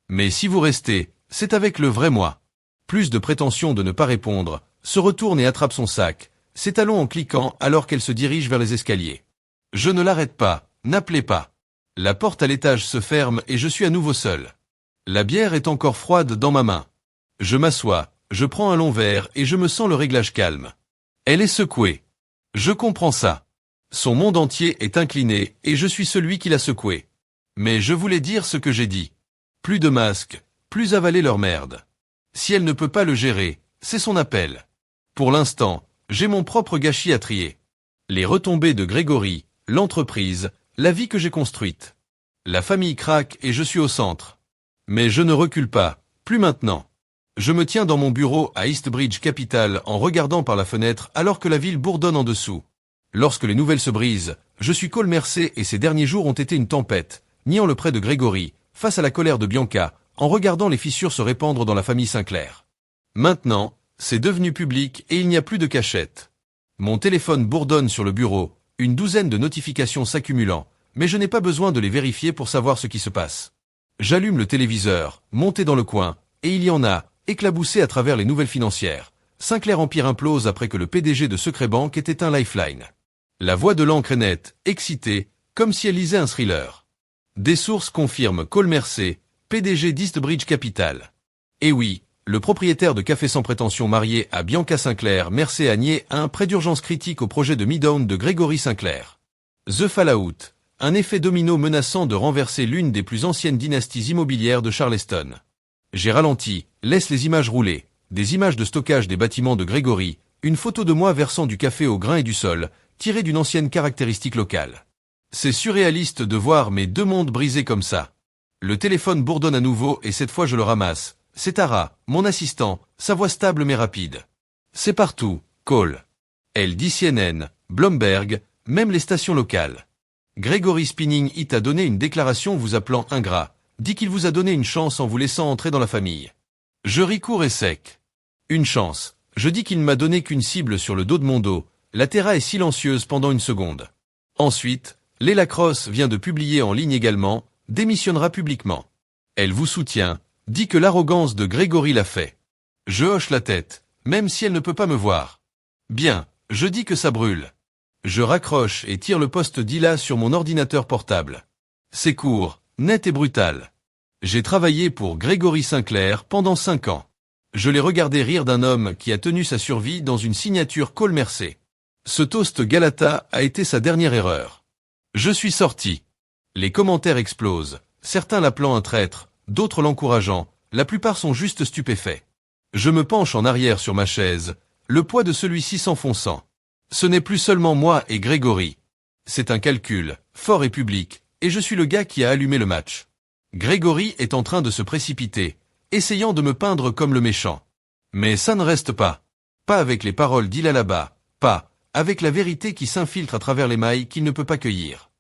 Mais si vous restez, c'est avec le vrai moi. Plus de prétention de ne pas répondre, se retourne et attrape son sac, ses talons en cliquant alors qu'elle se dirige vers les escaliers. Je ne l'arrête pas, n'appelez pas. La porte à l'étage se ferme et je suis à nouveau seul. La bière est encore froide dans ma main. Je m'assois, je prends un long verre et je me sens le réglage calme. Elle est secouée. Je comprends ça. Son monde entier est incliné et je suis celui qui l'a secoué. Mais je voulais dire ce que j'ai dit. Plus de masques, plus avaler leur merde. Si elle ne peut pas le gérer, c'est son appel. Pour l'instant, j'ai mon propre gâchis à trier. Les retombées de Grégory, l'entreprise, la vie que j'ai construite. La famille craque et je suis au centre. Mais je ne recule pas, plus maintenant. Je me tiens dans mon bureau à Eastbridge Capital en regardant par la fenêtre alors que la ville bourdonne en dessous. Lorsque les nouvelles se brisent, je suis Cole Mercé et ces derniers jours ont été une tempête, niant le prêt de Grégory, face à la colère de Bianca, en regardant les fissures se répandre dans la famille Sinclair. Maintenant, c'est devenu public et il n'y a plus de cachette. Mon téléphone bourdonne sur le bureau, une douzaine de notifications s'accumulant, mais je n'ai pas besoin de les vérifier pour savoir ce qui se passe. J'allume le téléviseur, monté dans le coin, et il y en a, éclaboussé à travers les nouvelles financières. Sinclair Empire implose après que le PDG de Secret Bank ait éteint Lifeline. La voix de l'encre est nette, excitée, comme si elle lisait un thriller. Des sources confirment Cole Mercé, PDG d'Eastbridge Capital. Et oui, Le propriétaire de Café sans prétention marié à Bianca Sinclair Mercé a nié un prêt d'urgence critique au projet de Midtown de Gregory Sinclair. The Fallout, un effet domino menaçant de renverser l'une des plus anciennes dynasties immobilières de Charleston. J'ai ralenti, laisse les images rouler, des images de stockage des bâtiments de Gregory, une photo de moi versant du café au grain et du sol, tirée d'une ancienne caractéristique locale. C'est surréaliste de voir mes deux mondes brisés comme ça. Le téléphone bourdonne à nouveau et cette fois je le ramasse. C'est Tara, mon assistant, sa voix stable mais rapide. C'est partout, Cole. Elle dit CNN, Bloomberg, même les stations locales. Gregory Spinning It a donné une déclaration vous appelant ingrat, dit qu'il vous a donné une chance en vous laissant entrer dans la famille. Je ris court et sec. Une chance. Je dis qu'il ne m'a donné qu'une cible sur le dos de mon dos. La Terra est silencieuse pendant une seconde. Ensuite, Léla Cross vient de publier en ligne également, démissionnera publiquement. Elle vous soutient, dit que l'arrogance de Gregory l'a fait. Je hoche la tête, même si elle ne peut pas me voir. Bien, je dis que ça brûle. Je raccroche et tire le poste d'Ila sur mon ordinateur portable. C'est court, net et brutal. J'ai travaillé pour Gregory Sinclair pendant 5 ans. Je l'ai regardé rire d'un homme qui a tenu sa survie dans une signature Cole Mercé. Ce toast Galata a été sa dernière erreur. Je suis sorti. Les commentaires explosent, certains l'appelant un traître, d'autres l'encourageant, la plupart sont juste stupéfaits. Je me penche en arrière sur ma chaise, le poids de celui-ci s'enfonçant. Ce n'est plus seulement moi et Gregory. C'est un calcul, fort et public, et je suis le gars qui a allumé le match. Gregory est en train de se précipiter, essayant de me peindre comme le méchant. Mais ça ne reste pas. Pas avec les paroles d'Ila là-bas, pas avec la vérité qui s'infiltre à travers les mailles qu'il ne peut pas cueillir.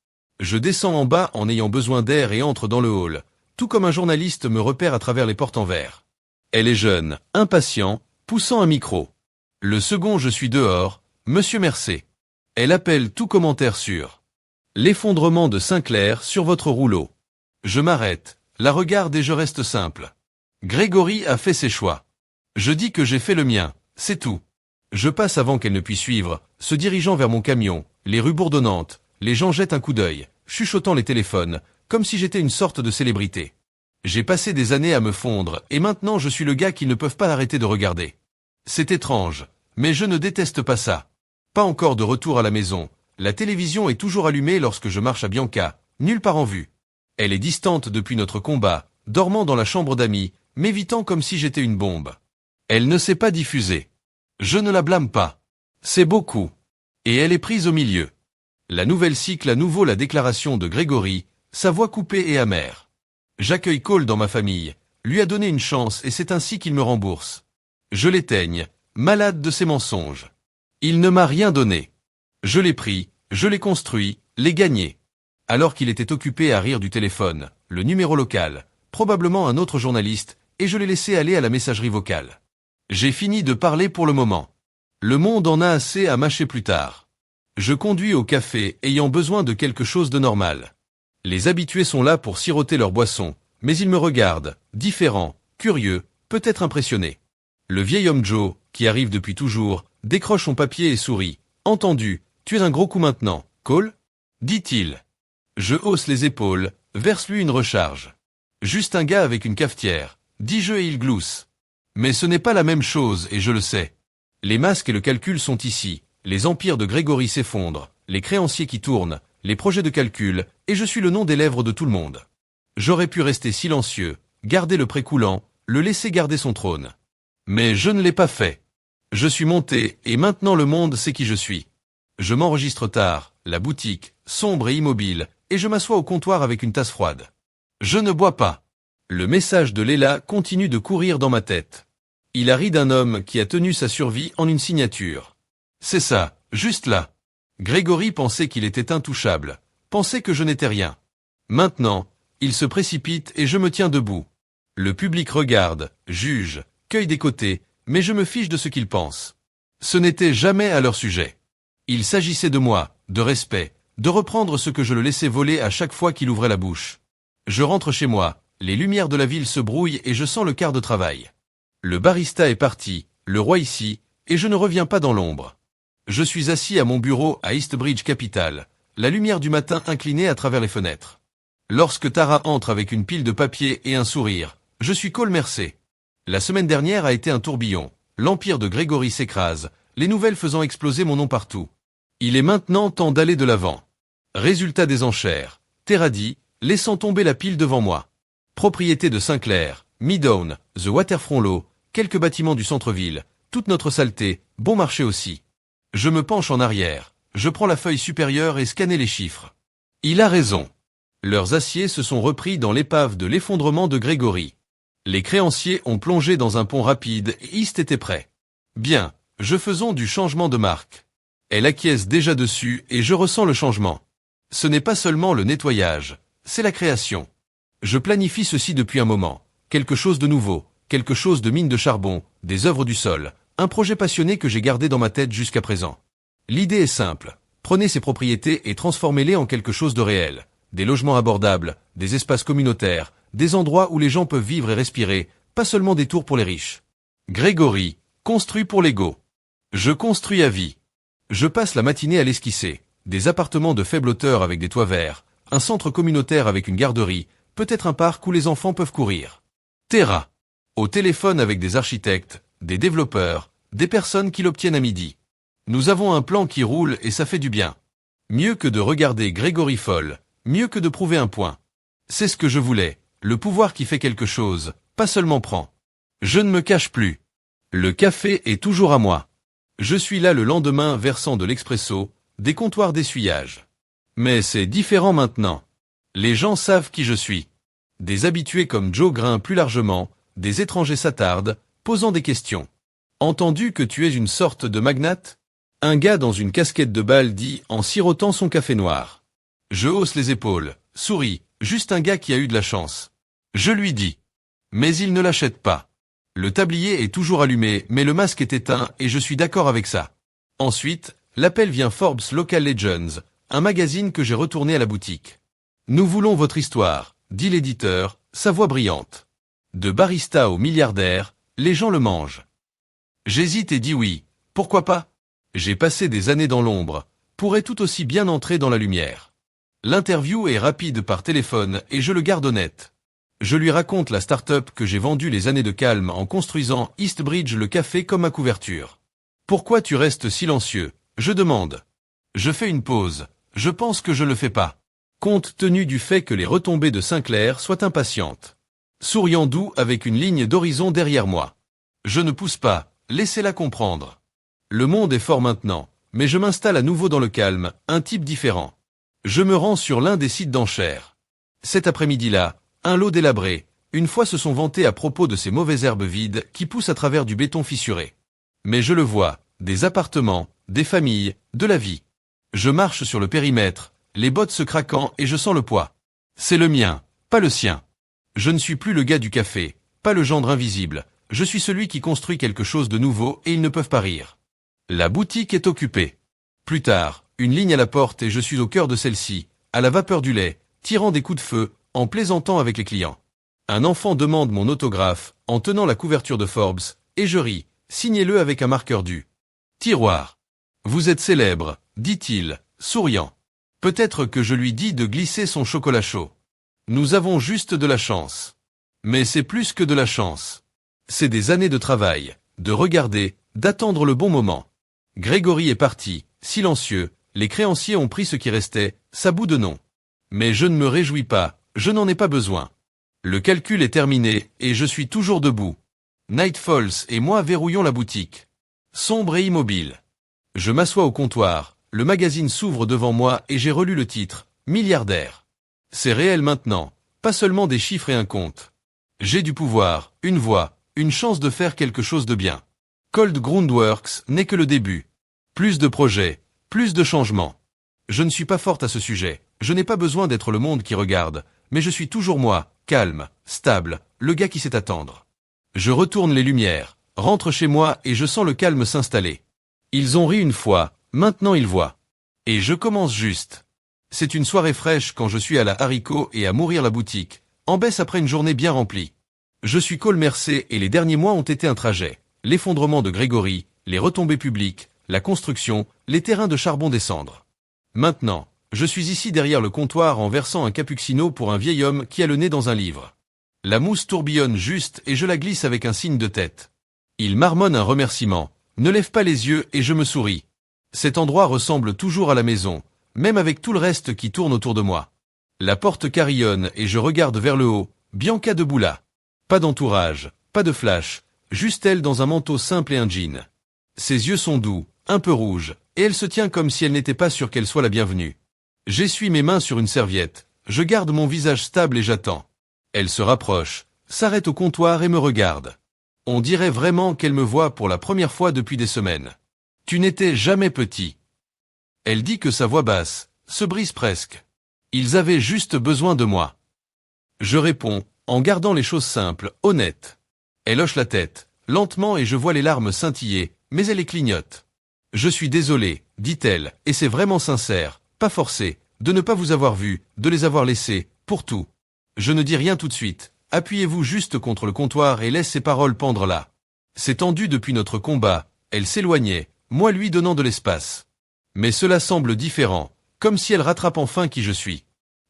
Je descends en bas en ayant besoin d'air et entre dans le hall, tout comme un journaliste me repère à travers les portes en verre. Elle est jeune, impatient, poussant un micro. Le second je suis dehors, Monsieur Mercé. Elle appelle tout commentaire sur l'effondrement de Sinclair sur votre rouleau. Je m'arrête, la regarde et je reste simple. Gregory a fait ses choix. Je dis que j'ai fait le mien, c'est tout. Je passe avant qu'elle ne puisse suivre, se dirigeant vers mon camion, les rues bourdonnantes, les gens jettent un coup d'œil, chuchotant les téléphones, comme si j'étais une sorte de célébrité. J'ai passé des années à me fondre, et maintenant je suis le gars qu'ils ne peuvent pas arrêter de regarder. C'est étrange, mais je ne déteste pas ça. Pas encore de retour à la maison, la télévision est toujours allumée lorsque je marche à Bianca, nulle part en vue. Elle est distante depuis notre combat, dormant dans la chambre d'amis, m'évitant comme si j'étais une bombe. Elle ne s'est pas diffusée. Je ne la blâme pas. C'est beaucoup. Et elle est prise au milieu. La nouvelle cycle à nouveau la déclaration de Gregory, sa voix coupée et amère. J'accueille Cole dans ma famille, lui a donné une chance et c'est ainsi qu'il me rembourse. Je l'éteigne, malade de ses mensonges. Il ne m'a rien donné. Je l'ai pris, je l'ai construit, l'ai gagné. Alors qu'il était occupé à rire du téléphone, le numéro local, probablement un autre journaliste, et je l'ai laissé aller à la messagerie vocale. J'ai fini de parler pour le moment. Le monde en a assez à mâcher plus tard. Je conduis au café ayant besoin de quelque chose de normal. Les habitués sont là pour siroter leur boisson, mais ils me regardent, différents, curieux, peut-être impressionnés. Le vieil homme Joe, qui arrive depuis toujours, décroche son papier et sourit. Entendu, tu es un gros coup maintenant, Cole ? Dit-il. Je hausse les épaules, verse-lui une recharge. Juste un gars avec une cafetière, dis-je et il glousse. Mais ce n'est pas la même chose et je le sais. Les masques et le calcul sont ici, les empires de Gregory s'effondrent, les créanciers qui tournent, les projets de calcul, et je suis le nom des lèvres de tout le monde. J'aurais pu rester silencieux, garder le précoulant, le laisser garder son trône. Mais je ne l'ai pas fait. Je suis monté, et maintenant le monde sait qui je suis. Je m'enregistre tard, la boutique, sombre et immobile, et je m'assois au comptoir avec une tasse froide. Je ne bois pas. Le message de Léla continue de courir dans ma tête. Il a ri d'un homme qui a tenu sa survie en une signature. C'est ça, juste là. Gregory pensait qu'il était intouchable, pensait que je n'étais rien. Maintenant, il se précipite et je me tiens debout. Le public regarde, juge, cueille des côtés, mais je me fiche de ce qu'ils pensent. Ce n'était jamais à leur sujet. Il s'agissait de moi, de respect, de reprendre ce que je le laissais voler à chaque fois qu'il ouvrait la bouche. Je rentre chez moi, les lumières de la ville se brouillent et je sens le quart de travail. Le barista est parti, le roi ici, et je ne reviens pas dans l'ombre. Je suis assis à mon bureau à Eastbridge Capital, la lumière du matin inclinée à travers les fenêtres. Lorsque Tara entre avec une pile de papier et un sourire, je suis Cole Mercé. La semaine dernière a été un tourbillon. L'empire de Grégory s'écrase, les nouvelles faisant exploser mon nom partout. Il est maintenant temps d'aller de l'avant. Résultat des enchères. Terradi, laissant tomber la pile devant moi. Propriété de Sinclair, Meadown, The Waterfront Law, quelques bâtiments du centre-ville, toute notre saleté, bon marché aussi. Je me penche en arrière, je prends la feuille supérieure et scanne les chiffres. Il a raison. Leurs aciers se sont repris dans l'épave de l'effondrement de Grégory. Les créanciers ont plongé dans un pont rapide et East était prêt. Bien, je faisons du changement de marque. Elle acquiesce déjà dessus et je ressens le changement. Ce n'est pas seulement le nettoyage, c'est la création. Je planifie ceci depuis un moment. Quelque chose de nouveau, quelque chose de mine de charbon, des œuvres du sol, un projet passionné que j'ai gardé dans ma tête jusqu'à présent. L'idée est simple. Prenez ces propriétés et transformez-les en quelque chose de réel. Des logements abordables, des espaces communautaires, des endroits où les gens peuvent vivre et respirer, pas seulement des tours pour les riches. Grégory, construit pour l'ego. Je construis à vie. Je passe la matinée à l'esquisser. Des appartements de faible hauteur avec des toits verts, un centre communautaire avec une garderie, peut-être un parc où les enfants peuvent courir. Terra. Au téléphone avec des architectes, des développeurs, des personnes qui l'obtiennent à midi. Nous avons un plan qui roule et ça fait du bien. Mieux que de regarder Grégory folle, mieux que de prouver un point. C'est ce que je voulais, le pouvoir qui fait quelque chose, pas seulement prend. Je ne me cache plus. Le café est toujours à moi. Je suis là le lendemain versant de l'expresso, des comptoirs d'essuyage. Mais c'est différent maintenant. Les gens savent qui je suis. Des habitués comme Joe grimpent plus largement, des étrangers s'attardent, posant des questions. Entendu que tu es une sorte de magnate? Un gars dans une casquette de balle dit en sirotant son café noir. Je hausse les épaules, souris, juste un gars qui a eu de la chance. Je lui dis. Mais il ne l'achète pas. Le tablier est toujours allumé, mais le masque est éteint et je suis d'accord avec ça. Ensuite, l'appel vient Forbes Local Legends, un magazine que j'ai retourné à la boutique. Nous voulons votre histoire, dit l'éditeur, sa voix brillante. De barista au milliardaire, les gens le mangent. J'hésite et dis oui, pourquoi pas? J'ai passé des années dans l'ombre, pourrais tout aussi bien entrer dans la lumière. L'interview est rapide par téléphone et je le garde honnête. Je lui raconte la start-up que j'ai vendue les années de calme en construisant Eastbridge le café comme ma couverture. Pourquoi tu restes silencieux? Je demande. Je fais une pause, je pense que je le fais pas. Compte tenu du fait que les retombées de Sinclair soient impatientes. Souriant doux avec une ligne d'horizon derrière moi. Je ne pousse pas, laissez-la comprendre. Le monde est fort maintenant, mais je m'installe à nouveau dans le calme, un type différent. Je me rends sur l'un des sites d'enchères. Cet après-midi-là, un lot délabré, une fois se sont vantés à propos de ces mauvaises herbes vides qui poussent à travers du béton fissuré. Mais je le vois, des appartements, des familles, de la vie. Je marche sur le périmètre, les bottes se craquant et je sens le poids. C'est le mien, pas le sien. Je ne suis plus le gars du café, pas le gendre invisible, je suis celui qui construit quelque chose de nouveau et ils ne peuvent pas rire. La boutique est occupée. Plus tard, une ligne à la porte et je suis au cœur de celle-ci, à la vapeur du lait, tirant des coups de feu, en plaisantant avec les clients. Un enfant demande mon autographe, en tenant la couverture de Forbes, et je ris, signez-le avec un marqueur du tiroir. Vous êtes célèbre, dit-il, souriant. Peut-être que je lui dis de glisser son chocolat chaud. Nous avons juste de la chance. Mais c'est plus que de la chance. C'est des années de travail, de regarder, d'attendre le bon moment. Grégory est parti, silencieux, les créanciers ont pris ce qui restait, sa bout de nom. Mais je ne me réjouis pas, je n'en ai pas besoin. Le calcul est terminé, et je suis toujours debout. Night Falls et moi verrouillons la boutique. Sombre et immobile. Je m'assois au comptoir, le magazine s'ouvre devant moi et j'ai relu le titre, Milliardaire. C'est réel maintenant, pas seulement des chiffres et un compte. J'ai du pouvoir, une voix, une chance de faire quelque chose de bien. Cold Groundworks n'est que le début. Plus de projets, plus de changements. Je ne suis pas forte à ce sujet, je n'ai pas besoin d'être le monde qui regarde, mais je suis toujours moi, calme, stable, le gars qui sait attendre. Je retourne les lumières, rentre chez moi et je sens le calme s'installer. Ils ont ri une fois, maintenant ils voient. Et je commence juste. C'est une soirée fraîche quand je suis à la haricot et à mourir la boutique, en baisse après une journée bien remplie. Je suis Cole Mercé et les derniers mois ont été un trajet. L'effondrement de Grégory, les retombées publiques, la construction, les terrains de charbon des cendres. Maintenant, je suis ici derrière le comptoir en versant un cappuccino pour un vieil homme qui a le nez dans un livre. La mousse tourbillonne juste et je la glisse avec un signe de tête. Il marmonne un remerciement, ne lève pas les yeux et je me souris. Cet endroit ressemble toujours à la maison, même avec tout le reste qui tourne autour de moi. La porte carillonne et je regarde vers le haut, Bianca debout là. Pas d'entourage, pas de flash, juste elle dans un manteau simple et un jean. Ses yeux sont doux, un peu rouges, et elle se tient comme si elle n'était pas sûre qu'elle soit la bienvenue. J'essuie mes mains sur une serviette, je garde mon visage stable et j'attends. Elle se rapproche, s'arrête au comptoir et me regarde. On dirait vraiment qu'elle me voit pour la première fois depuis des semaines. Tu n'étais jamais petit. Elle dit que sa voix basse se brise presque. Ils avaient juste besoin de moi. Je réponds, en gardant les choses simples, honnêtes. Elle hoche la tête, lentement et je vois les larmes scintiller, mais elle les clignote. Je suis désolé, dit-elle, et c'est vraiment sincère, pas forcé, de ne pas vous avoir vu, de les avoir laissés, pour tout. Je ne dis rien tout de suite, appuyez-vous juste contre le comptoir et laisse ces paroles pendre là. C'est tendu depuis notre combat, elle s'éloignait, moi lui donnant de l'espace. Mais cela semble différent, comme si elle rattrape enfin qui je suis.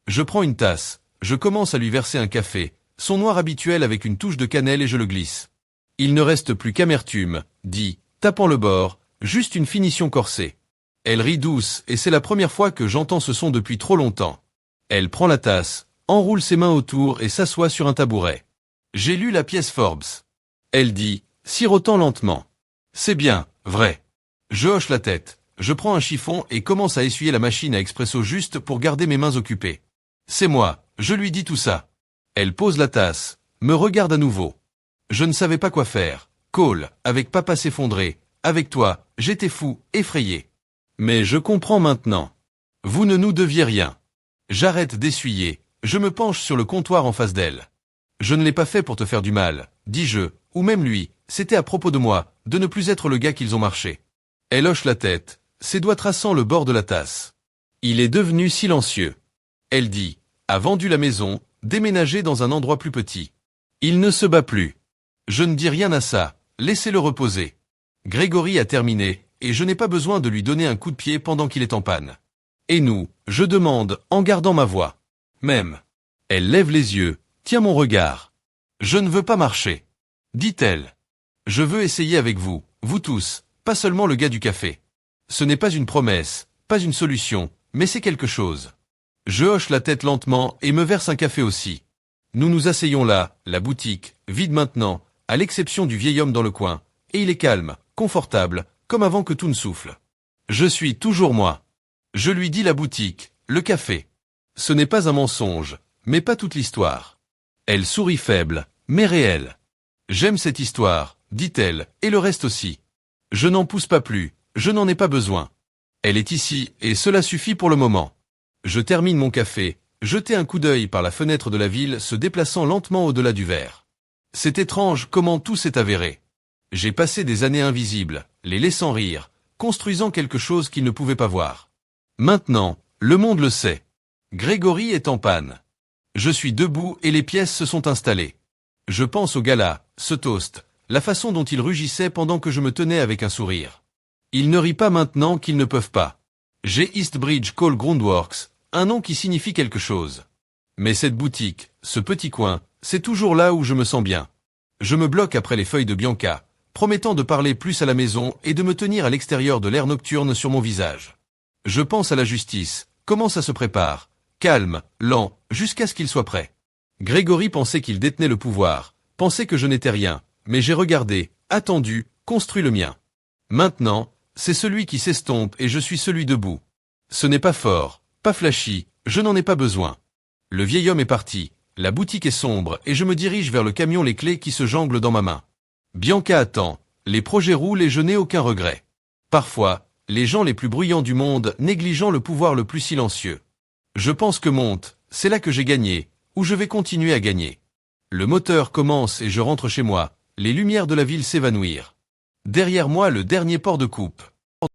Je prends une tasse, je commence à lui verser un café, son noir habituel avec une touche de cannelle et je le glisse. Il ne reste plus qu'amertume, dit, tapant le bord, juste une finition corsée. Elle rit douce et c'est la première fois que j'entends ce son depuis trop longtemps. Elle prend la tasse, enroule ses mains autour et s'assoit sur un tabouret. J'ai lu la pièce Forbes. Elle dit, sirotant lentement. C'est bien, vrai. Je hoche la tête, je prends un chiffon et commence à essuyer la machine à expresso juste pour garder mes mains occupées. C'est moi, je lui dis tout ça. Elle pose la tasse, me regarde à nouveau. Je ne savais pas quoi faire. Cole, avec papa s'effondrer, avec toi, j'étais fou, effrayé. Mais je comprends maintenant. Vous ne nous deviez rien. J'arrête d'essuyer, je me penche sur le comptoir en face d'elle. Je ne l'ai pas fait pour te faire du mal, dis-je, ou même lui, c'était à propos de moi, de ne plus être le gars qu'ils ont marché. Elle hoche la tête, ses doigts traçant le bord de la tasse. Il est devenu silencieux. Elle dit, a vendu la maison, déménagé dans un endroit plus petit. Il ne se bat plus. Je ne dis rien à ça, laissez-le reposer. Grégory a terminé, et je n'ai pas besoin de lui donner un coup de pied pendant qu'il est en panne. Et nous, je demande, en gardant ma voix. Même. Elle lève les yeux, tient mon regard. Je ne veux pas marcher. Dit-elle. Je veux essayer avec vous, vous tous, pas seulement le gars du café. Ce n'est pas une promesse, pas une solution, mais c'est quelque chose. Je hoche la tête lentement et me verse un café aussi. Nous nous asseyons là, la boutique, vide maintenant, à l'exception du vieil homme dans le coin, et il est calme, confortable, comme avant que tout ne souffle. Je suis toujours moi. Je lui dis la boutique, le café. Ce n'est pas un mensonge, mais pas toute l'histoire. Elle sourit faible, mais réelle. J'aime cette histoire, dit-elle, et le reste aussi. Je n'en pousse pas plus, je n'en ai pas besoin. Elle est ici, et cela suffit pour le moment. Je termine mon café, jeter un coup d'œil par la fenêtre de la ville se déplaçant lentement au-delà du verre. C'est étrange comment tout s'est avéré. J'ai passé des années invisibles, les laissant rire, construisant quelque chose qu'ils ne pouvaient pas voir. Maintenant, le monde le sait. Grégory est en panne. Je suis debout et les pièces se sont installées. Je pense au gala, ce toast, la façon dont il rugissait pendant que je me tenais avec un sourire. Ils ne rient pas maintenant qu'ils ne peuvent pas. J'ai Eastbridge Coal Groundworks, un nom qui signifie quelque chose. Mais cette boutique, ce petit coin, c'est toujours là où je me sens bien. Je me bloque après les feuilles de Bianca, promettant de parler plus à la maison et de me tenir à l'extérieur de l'air nocturne sur mon visage. Je pense à la justice, comment ça se prépare, calme, lent, jusqu'à ce qu'il soit prêt. Grégory pensait qu'il détenait le pouvoir, pensait que je n'étais rien, mais j'ai regardé, attendu, construit le mien. Maintenant, c'est celui qui s'estompe et je suis celui debout. Ce n'est pas fort, pas flashy, je n'en ai pas besoin. Le vieil homme est parti, la boutique est sombre et je me dirige vers le camion les clés qui se jonglent dans ma main. Bianca attend, les projets roulent et je n'ai aucun regret. Parfois, les gens les plus bruyants du monde négligeant le pouvoir le plus silencieux. Je pense que monte, c'est là que j'ai gagné, où je vais continuer à gagner. Le moteur commence et je rentre chez moi, les lumières de la ville s'évanouirent. Derrière moi le dernier port de coupe.